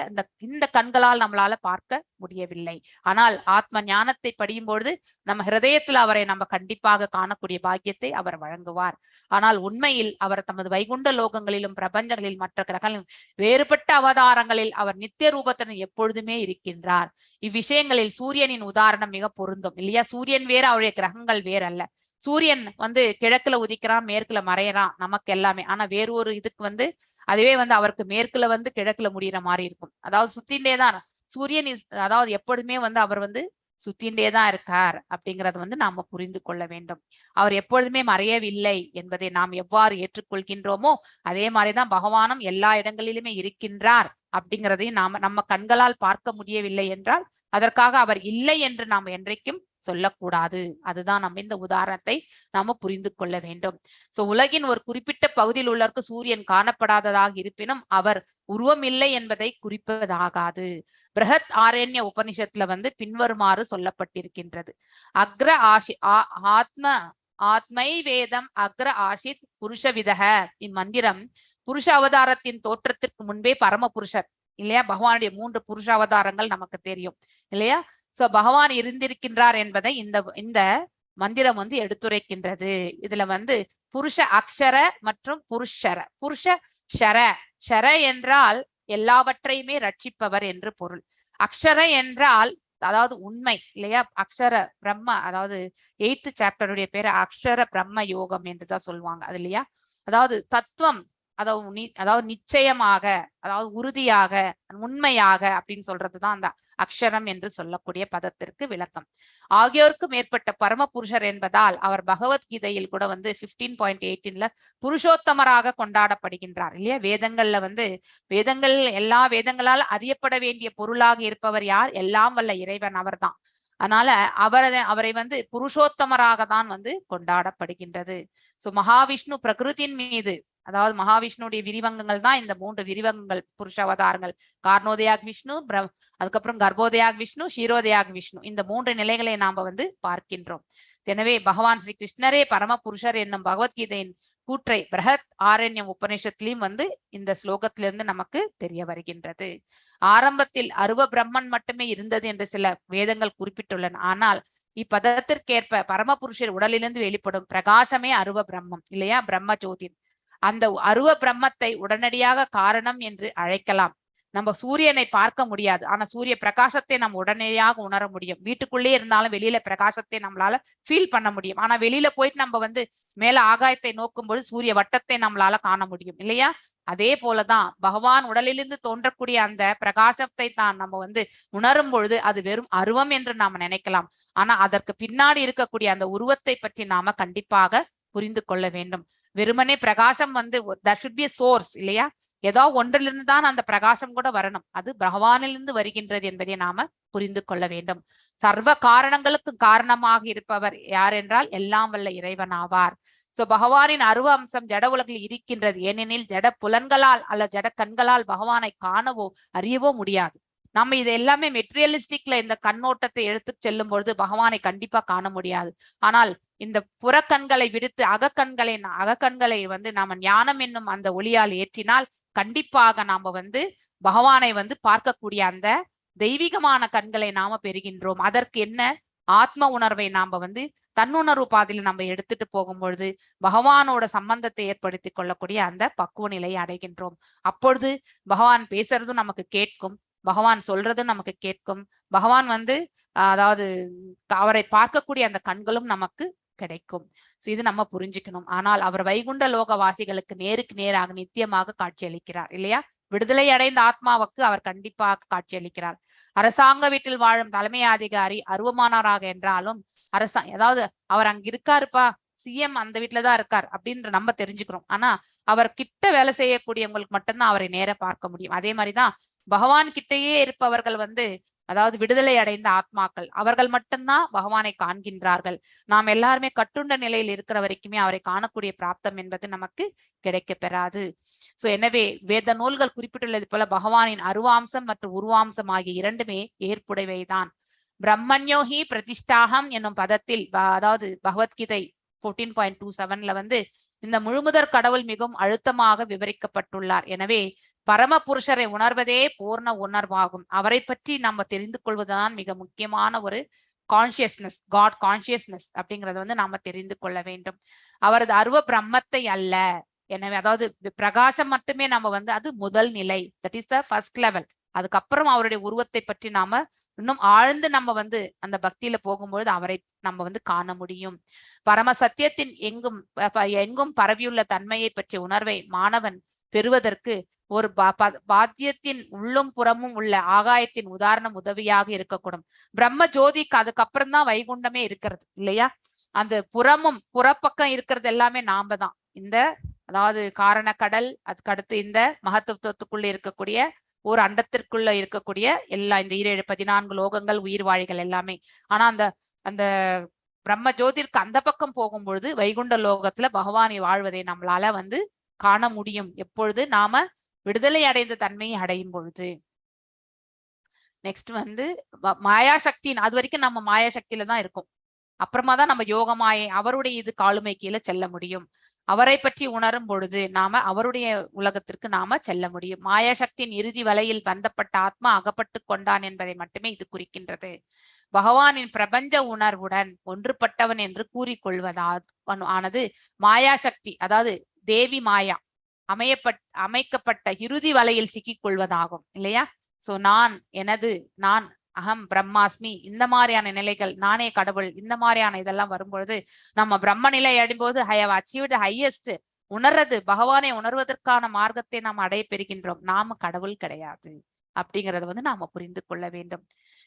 இந்த கண்களால் நம்மளால பார்க்க முடியவில்லை. ஆனால் ஆத்ம ஞானத்தை படியும் பொழுது நம்ம ஹிருதயத்தில் அவரை நம்ம கண்டிப்பாக காணக்கூடிய பாக்கியத்தை அவர் வழங்குவார். ஆனால் உண்மையில் அவர் தமது வைகுண்ட லோகங்களிலும் பிரபஞ்சங்களில் மற்ற கிரகங்களிலும் வேறுபட்ட அவதாரங்களில் அவர் நித்திய ரூபத்துடன் எப்பொழுதுமே இருக்கின்றார். இவ்விஷயங்களில் சூரியனின் உதாரணம் மிக பொருந்தும் இல்லையா? சூரியன் வேற, அவருடைய கிரகங்கள் வேற அல்ல. சூரியன் வந்து கிழக்குல உதிக்கிறான், மேற்குல மறையறான் நமக்கு எல்லாமே. ஆனா வேறு ஒரு இதுக்கு வந்து அதுவே வந்து அவருக்கு மேற்குல வந்து கிழக்குல முடிகிற மாதிரி இருக்கும். அதாவது சுத்தின்டே தான் சூரியன் அதாவது எப்பொழுதுமே வந்து அவர் வந்து சுத்தின்டே தான் இருக்கார் அப்படிங்கறத வந்து நாம புரிந்து கொள்ள வேண்டும். அவர் எப்பொழுதுமே மறையவில்லை என்பதை நாம் எவ்வாறு ஏற்றுக்கொள்கின்றோமோ அதே மாதிரிதான் பகவானும் எல்லா இடங்களிலுமே இருக்கின்றார் அப்படிங்கிறதையும் நம்ம கண்களால் பார்க்க முடியவில்லை என்றால் அதற்காக அவர் இல்லை என்று நாம் என்றைக்கும் சொல்லக்கூடாது. அதுதான் நம்ம இந்த உதாரணத்தை நாம புரிந்து கொள்ள வேண்டும். சோ உலகின் ஒரு குறிப்பிட்ட பகுதியில் உள்ளவருக்கு சூரியன் காணப்படாததாக இருப்பினும் அவர் உருவம் இல்லை என்பதை குறிப்பதாகாது. பிரஹத் ஆரண்ய உபனிஷத்துல வந்து பின்வருமாறு சொல்லப்பட்டிருக்கின்றது. அக்ர ஆத்ம ஆத்மை வேதம் அக்ர ஆசித் புருஷவிதக. இம்மந்திரம் புருஷ அவதாரத்தின் தோற்றத்திற்கு முன்பே பரமபுருஷர் இல்லையா, பகவானுடைய 3 புருஷ அவதாரங்கள் நமக்கு தெரியும் இல்லையா. சோ பகவான் இருந்திருக்கின்றார் என்பதை இந்த மந்திரம் வந்து எடுத்துரைக்கின்றது. இதுல வந்து புருஷ அக்ஷர மற்றும் புருஷ ஷர என்றால் எல்லாவற்றையுமே ரட்சிப்பவர் என்று பொருள். அக்ஷர என்றால் அதாவது உண்மை இல்லையா. அக்ஷர பிரம்ம, அதாவது 8th சாப்டருடைய பேரு அக்ஷர பிரம்ம யோகம் என்றுதான் சொல்லுவாங்க அது இல்லையா. அதாவது தத்துவம், அதாவது நிச்சயமாக, அதாவது உறுதியாக, உண்மையாக அப்படின்னு சொல்றதுதான் அந்த அக்ஷரம் என்று சொல்லக்கூடிய பதத்திற்கு விளக்கம். ஆகியோருக்கு மேற்பட்ட பரமபுருஷர் என்பதால் அவர் பகவத்கீதையில் கூட வந்து 15.18ல புருஷோத்தமராக கொண்டாடப்படுகின்றார் இல்லையா. வேதங்கள்ல வந்து எல்லா வேதங்களால் அறியப்பட வேண்டிய பொருளாக இருப்பவர் யார்? எல்லாம் வல்ல இறைவன், அவர்தான். அதனால அவரை வந்து புருஷோத்தமராக தான் வந்து கொண்டாடப்படுகின்றது. சோ மகாவிஷ்ணு பிரகிருத்தின் மீது, அதாவது மகாவிஷ்ணுடைய விரிவங்கங்கள் தான் இந்த 3 விரிவங்கங்கள் புருஷ அவதாரங்கள். காரணோதயாக விஷ்ணு, அதுக்கப்புறம் கர்ப்போதயாக விஷ்ணு, ஷீரோதயாக விஷ்ணு, இந்த 3 நிலைகளை நாம வந்து பார்க்கின்றோம். எனவே பகவான் ஸ்ரீ கிருஷ்ணரே பரமபுருஷர் என்னும் பகவத்கீதையின் கூற்றை பிரஹத் ஆரண்யம் உபநிஷத்திலையும் வந்து இந்த ஸ்லோகத்திலிருந்து நமக்கு தெரிய வருகின்றது. ஆரம்பத்தில் அருவ பிரம்மன் மட்டுமே இருந்தது என்று சில வேதங்கள் குறிப்பிட்டுள்ளன. ஆனால் இப்பதத்திற்கேற்ப பரமபுருஷர் உடலிலிருந்து வெளிப்படும் பிரகாசமே அருவ பிரம்மம் இல்லையா, பிரம்ம ஜோதி. அந்த அருவ பிரம்மத்தை உடனடியாக காரணம் என்று அழைக்கலாம். நம்ம சூரியனை பார்க்க முடியாது, ஆனா சூரிய பிரகாசத்தை நம்ம உடனடியாக உணர முடியும். வீட்டுக்குள்ளே இருந்தாலும் வெளியில பிரகாசத்தை நம்மளால ஃபீல் பண்ண முடியும். ஆனா வெளியில போயிட்டு நம்ம வந்து மேல ஆகாயத்தை நோக்கும்போது சூரிய வட்டத்தை நம்மளால காண முடியும் இல்லையா. அதே போலதான் பகவான் உடலிலிருந்து தோன்றக்கூடிய அந்த பிரகாசத்தை தான் நம்ம வந்து உணரும் பொழுது அது வெறும் அருவம் என்று நாம நினைக்கலாம். ஆனா அதற்கு பின்னாடி இருக்கக்கூடிய அந்த உருவத்தை பற்றி நாம கண்டிப்பாக புரிந்து கொள்ள வேண்டும். வெறுமனே பிரகாசம் வந்து there should be a source இல்லையா. ஏதோ ஒன்றிலிருந்து தான் அந்த பிரகாசம் கூட வரணும். அது பகவானிலிருந்து வருகின்றது என்பதை நாம புரிந்து கொள்ள வேண்டும். சர்வ காரணங்களுக்கு காரணமாக இருப்பவர் யார் என்றால் எல்லாம் வல்ல இறைவன் ஆவார். சோ பகவானின் அருவ அம்சம் ஜட உலகில் இருக்கின்றது. ஏனெனில் ஜட புலன்களால் அல்ல ஜட கண்களால் பகவானை காணவோ அறியவோ முடியாது. நம்ம இது எல்லாமே மெட்டீரியலிஸ்டிக்ல இந்த கண்ணோட்டத்தை எடுத்து செல்லும் பொழுது பகவானை கண்டிப்பா காண முடியாது. ஆனால் இந்த புறக்கண்களை விடுத்து அகக்கண்களை வந்து நாம ஞானம் என்னும் அந்த ஒளியால் ஏற்றினால் கண்டிப்பாக நாம வந்து பகவானை வந்து பார்க்கக்கூடிய அந்த தெய்வீகமான கண்களை நாம பெறுகின்றோம். அதற்கு என்ன? ஆத்ம உணர்வை நாம வந்து தன்னுணர்வு பாதையில நம்ம எடுத்துட்டு போகும் பொழுது பகவானோட சம்பந்தத்தை ஏற்படுத்தி கொள்ளக்கூடிய அந்த பக்குவ நிலையை அடைகின்றோம். அப்பொழுது பகவான் பேசுறதும் நமக்கு கேட்கும், பகவான் சொல்றதும் நமக்கு கேட்கும். பகவான் வந்து அதாவது அவரை பார்க்கக்கூடிய அந்த கண்களும் நமக்கு கிடைக்கும். இது நம்ம புரிஞ்சுக்கணும். ஆனால் அவர் வைகுண்ட லோகவாசிகளுக்கு நேருக்கு நேராக நித்தியமாக காட்சியளிக்கிறார் இல்லையா. விடுதலை அடைந்த ஆத்மாவுக்கு அவர் கண்டிப்பாக காட்சியளிக்கிறார். அரசாங்க வீட்டில் வாழும் தலைமை அதிகாரி அருவமானவராக என்றாலும் அதாவது அவர் அங்க இருக்காருப்பா, சிஎம் அந்த வீட்டுலதான் இருக்கார் அப்படின்ற நம்ம தெரிஞ்சுக்கிறோம். ஆனா அவர் கிட்ட வேலை செய்யக்கூடியவங்களுக்கு மட்டும்தான் அவரை நேர பார்க்க முடியும். அதே மாதிரிதான் பகவான் கிட்டேயே இருப்பவர்கள் வந்து அதாவது விடுதலை அடைந்த ஆத்மாக்கள், அவர்கள் மட்டும்தான் பகவானை காண்கின்றார்கள். நாம் எல்லாருமே கட்டுண்ட நிலையில் இருக்கிற வரைக்குமே அவரை காணக்கூடிய பிராப்தம் என்பது நமக்கு கிடைக்க பெறாது. சோ எனவே வேத நூல்கள் குறிப்பிட்டுள்ளது போல பகவானின் அருவாம்சம் மற்றும் உருவாம்சம் ஆகிய இரண்டுமே ஏற்புடையவைதான். பிரம்மண்யோஹி பிரதிஷ்டாகம் என்னும் பதத்தில், அதாவது பகவத்கீதை 14.27ல வந்து இந்த முழுமுதற் கடவுள் மிகவும் அழுத்தமாக விவரிக்கப்பட்டுள்ளார். எனவே பரமபுருஷரை உணர்வதே பூர்ண உணர்வாகும். அவரை பற்றி நம்ம தெரிந்து கொள்வதுதான் மிக முக்கியமான ஒரு கான்சியஸ்னஸ், காட் கான்சியஸ்னஸ் அப்படிங்கறத வந்து நாம தெரிந்து கொள்ள வேண்டும். அவரது அருவ பிரம்மத்தை அல்ல. எனவே அதாவது பிரகாசம் மட்டுமே நம்ம வந்து அது முதல் நிலை, that is the first level. அதுக்கப்புறம் அவருடைய உருவத்தை பற்றி நாம இன்னும் ஆழ்ந்து நம்ம வந்து அந்த பக்தியில போகும்பொழுது அவரை நம்ம வந்து காண முடியும். பரம சத்தியத்தின் எங்கும் பரவியுள்ள தன்மையை பற்றிய உணர்வை மாணவன் பெறுவதற்கு ஒரு பாத்தியத்தின் உள்ளும் புறமும் உள்ள ஆகாயத்தின் உதாரணம் உதவியாக இருக்கக்கூடும். பிரம்ம ஜோதிக்கு அதுக்கப்புறம் தான் வைகுண்டமே இருக்கிறது இல்லையா. அந்த புறப்பக்கம் இருக்கிறது எல்லாமே நாம தான். இந்த அதாவது காரண கடல், அதுக்கு அடுத்து இந்த மகத்துவத்துக்குள்ள இருக்கக்கூடிய ஒரு அண்டத்திற்குள்ள இருக்கக்கூடிய எல்லா இந்த 14 லோகங்கள், உயிர் வாழிகள் எல்லாமே. ஆனா அந்த பிரம்ம ஜோதிற்கு அந்த பக்கம் போகும்பொழுது வைகுண்ட லோகத்துல பகவானை வாழ்வதை நம்மளால வந்து காண முடியும். எப்பொழுது? நாம விடுதலை அடைந்த தன்மையை அடையும் பொழுது. நெக்ஸ்ட் வந்து மாயா சக்தியின், அது வரைக்கும் நம்ம மாயா சக்தியில தான் இருக்கோம். அப்புறமா தான் நம்ம யோகமாயை அவருடைய இது காலுமை கீழே செல்ல முடியும். அவரை பற்றி உணரும் பொழுது நாம அவருடைய உலகத்திற்கு நாம செல்ல முடியும். மாயாசக்தியின் இறுதி வலையில் பந்தப்பட்ட ஆத்மா அகப்பட்டு கொண்டான் என்பதை மட்டுமே இது குறிக்கின்றது. பகவானின் பிரபஞ்ச உணர்வுடன் ஒன்றுபட்டவன் என்று கூறிக்கொள்வதானது மாயாசக்தி, அதாவது தேவி மாயா அமைக்கப்பட்ட இறுதி வலையில் சிக்கிக் கொள்வதாகும் இல்லையா? சோ நான் அகம் பிரம்மாஸ்மி, இந்த மாதிரியான நிலைகள், நானே கடவுள், இந்த மாதிரியான இதெல்லாம் வரும்பொழுது நம்ம பிரம்ம நிலை அடையும்போது ஐ ஹவ் அச்சீவ்ட் ஹையஸ்ட் உணர்றது, பகவானை உணர்வதற்கான மார்க்கத்தை நாம் அடைய பெறுகின்றோம். நாம கடவுள் கிடையாது அப்படிங்கறத நாம புரிந்து கொள்ள வேண்டும்.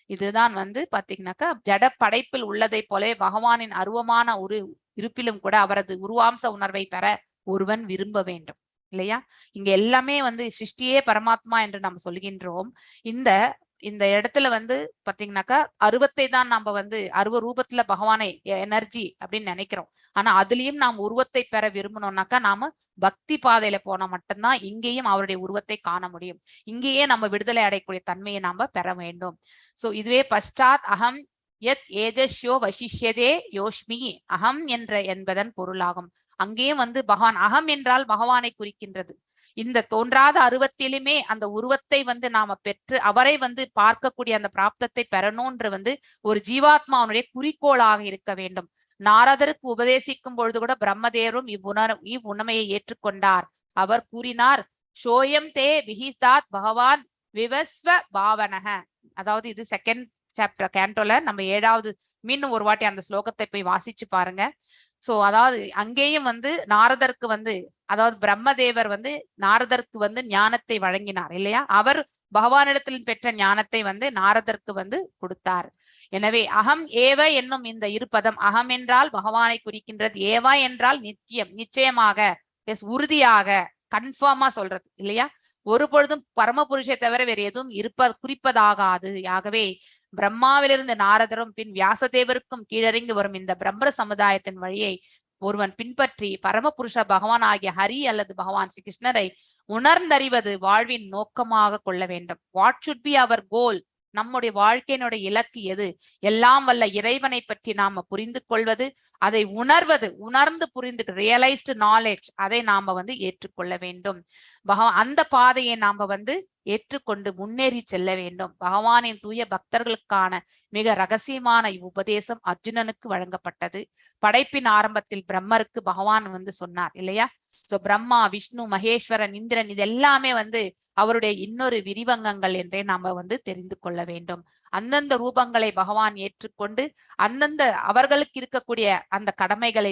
இதுதான் பாத்தீங்கன்னாக்கா ஜட படைப்பில் உள்ளதை போலவே பகவானின் அருவமான ஒரு இருப்பிலும் கூட அவரது உருவாம்ச உணர்வை பெற ஒருவன் விரும்ப வேண்டும் இல்லையா? இங்க எல்லாமே சிருஷ்டியே பரமாத்மா என்று நம்ம சொல்கின்றோம். இந்த இடத்துல பாத்தீங்கன்னாக்கா அருவத்தை தான் நம்ம அருவ ரூபத்துல பகவானை எனர்ஜி அப்படின்னு நினைக்கிறோம். ஆனா அதுலயும் நாம் உருவத்தை பெற விரும்பணும்னாக்கா நாம பக்தி பாதையில போனா மட்டும்தான் இங்கேயும் அவருடைய உருவத்தை காண முடியும். இங்கேயே நம்ம விடுதலை அடையக்கூடிய தன்மையை நாம பெற வேண்டும். சோ இதுவே பஷ்டாத் அகம் யத் ஏஜஸ்யோ வசிஷ்யதே யோஷ்மி அகம் என்பதன் பொருளாகும். அங்கேயும் பகவான் அகம் என்றால் பகவானை குறிக்கின்றது. இந்த தோன்றாத அருவத்திலுமே அந்த உருவத்தை நாம பெற்று அவரை பார்க்கக்கூடிய அந்த பிராப்தத்தை பெறணும்ன்ற ஒரு ஜீவாத்மாவுடைய குறிக்கோளாக இருக்க வேண்டும். நாரதருக்கு உபதேசிக்கும் பொழுது கூட பிரம்மதேவரும் இவ்வுணமையை ஏற்றுக்கொண்டார். அவர் கூறினார், சோயம் தே விஹிதாத் பகவான் விவஸ்வ பாவனக. அதாவது இது செகண்ட் சாப்டர் கேண்டோல நம்ம 7வது மீண்டும் ஒரு வாட்டி அந்த ஸ்லோகத்தை போய் வாசிச்சு பாருங்க. சோ அதாவது அங்கேயும் நாரதருக்கு அதாவது பிரம்மதேவர் நாரதருக்கு ஞானத்தை வழங்கினார் இல்லையா? அவர் பகவானிடத்தில் பெற்ற ஞானத்தை நாரதருக்கு கொடுத்தார். எனவே அகம் ஏவ என்னும் இந்த இருபதம், அகம் என்றால் பகவானை குறிக்கின்றது, ஏவா என்றால் நிச்சயமாக உறுதியாக கன்ஃபார்மா சொல்றது இல்லையா? ஒரு பொழுதும் பரமபுருஷை தவிர வேறு எதுவும் குறிப்பதாகாது. ஆகவே பிரம்மாவிலிருந்து நாரதரும் பின் வியாசதேவருக்கும் கீழறிந்து வரும் இந்த பிரம்ம சமுதாயத்தின் வழியை ஒருவன் பின்பற்றி பரமபுருஷ பகவான் ஆகிய ஹரி அல்லது பகவான் ஸ்ரீ கிருஷ்ணரை உணர்ந்தறிவது வாழ்வின் நோக்கமாக கொள்ள வேண்டும். வாட் சுட் பி அவர் கோல்? நம்முடைய வாழ்க்கையினுடைய இலக்கு எது? எல்லாம் வல்ல இறைவனை பற்றி நாம புரிந்து கொள்வது, அதை உணர்ந்து புரிந்து ரியலைஸ்டு நாலேஜ், அதை நாம ஏற்றுக்கொள்ள வேண்டும். அந்த பாதையை நாம ஏற்றுக்கொண்டு முன்னேறி செல்ல வேண்டும். பகவானின் தூய பக்தர்களுக்கான மிக ரகசியமான உபதேசம் அர்ஜுனனுக்கு வழங்கப்பட்டது. படைப்பின் ஆரம்பத்தில் பிரம்மருக்கு பகவான் சொன்னார் இல்லையா? சோ பிரம்மா, விஷ்ணு, மகேஸ்வரன், இந்திரன் இது எல்லாமே அவருடைய இன்னொரு விரிவங்கங்கள் என்றே நாம தெரிந்து கொள்ள வேண்டும். அந்தந்த ரூபங்களை பகவான் ஏற்றுக்கொண்டு அந்தந்த அவர்களுக்கு இருக்கக்கூடிய அந்த கடமைகளை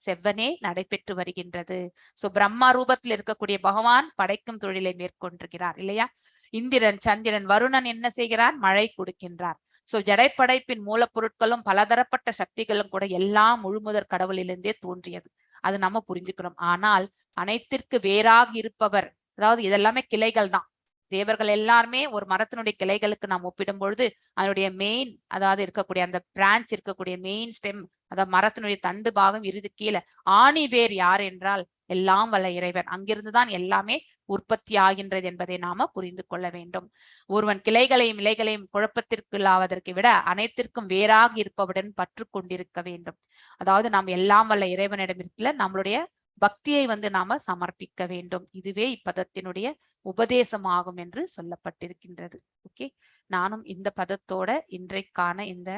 செவ்வனே நடைபெற்று வருகின்றது. சோ பிரம்மா ரூபத்தில் இருக்கக்கூடிய பகவான் படைக்கும் தொழிலை மேற்கொண்டிருக்கிறார் இல்லையா? இந்திரன், சந்திரன், வருணன் என்ன செய்கிறார்? மழை கொடுக்கின்றார். சோ ஜடைப்படைப்பின் மூலப்பொருட்களும் பலதரப்பட்ட சக்திகளும் கூட எல்லாம் முழுமுதற் கடவுளிலிருந்தே தோன்றியது. அது நம்ம புரிஞ்சுக்கிறோம். ஆனால் அனைத்திற்கு வேறாக இருப்பவர், அதாவது இதெல்லாமே கிளைகள் தான். தேவர்கள் எல்லாருமே ஒரு மரத்தினுடைய கிளைகளுக்கு நாம் ஒப்பிடும் பொழுது அதனுடைய மெயின், அதாவது இருக்கக்கூடிய அந்த பிரான்ச் இருக்கக்கூடிய மெயின் ஸ்டெம், அதாவது மரத்தினுடைய தண்டு பாகம் இறுதி கீழே ஆணி வேர் யார் என்றால் எல்லாம் வல்ல இறைவன். அங்கிருந்துதான் எல்லாமே உற்பத்தி ஆகின்றது என்பதை நாம புரிந்து கொள்ள வேண்டும். ஒருவன் கிளைகளையும் இலைகளையும் குழப்பத்திற்குள்ளாவதற்கு விட அனைத்திற்கும் வேறாக இருப்பவுடன் பற்று கொண்டிருக்க வேண்டும். அதாவது நாம் எல்லாம் வல்ல இறைவனிடமிருக்கல நம்மளுடைய பக்தியை நாம சமர்ப்பிக்க வேண்டும். இதுவே இப்பதத்தினுடைய உபதேசமாகும் என்று சொல்லப்பட்டிருக்கின்றது. ஓகே, நானும் இந்த பதத்தோட இன்றைக்கான இந்த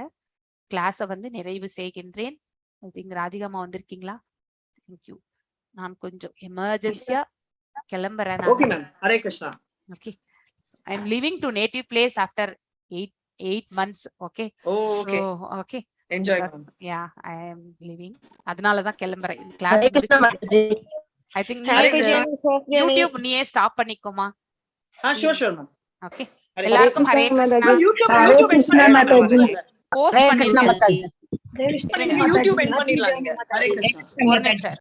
கிளாஸை நிறைவு செய்கின்றேன். அதிகமா வந்திருக்கீங்களா? தேங்க்யூ. நான் கொஞ்சம் எமர்ஜென்சியா கிளம்புறேன். Hare Krishna. Okay, I am leaving to native place after 8 months. Okay. Oh, okay. So, okay. Enjoy. Yeah, I am leaving. அதனால தான் கிளம்புறேன். கிளாஸ் I think YouTube நீயே ஸ்டாப் பண்ணிக்கோமா? sure ma'am. Okay. எல்லாருக்கும் ஹரே கிருஷ்ணா. YouTube மாதாஜி. போஸ்ட் பண்ணிருக்கேன். YouTube பண்ணிடலாம் நீங்க. ஹரே கிருஷ்ணா. ஒரு நிமிஷம்.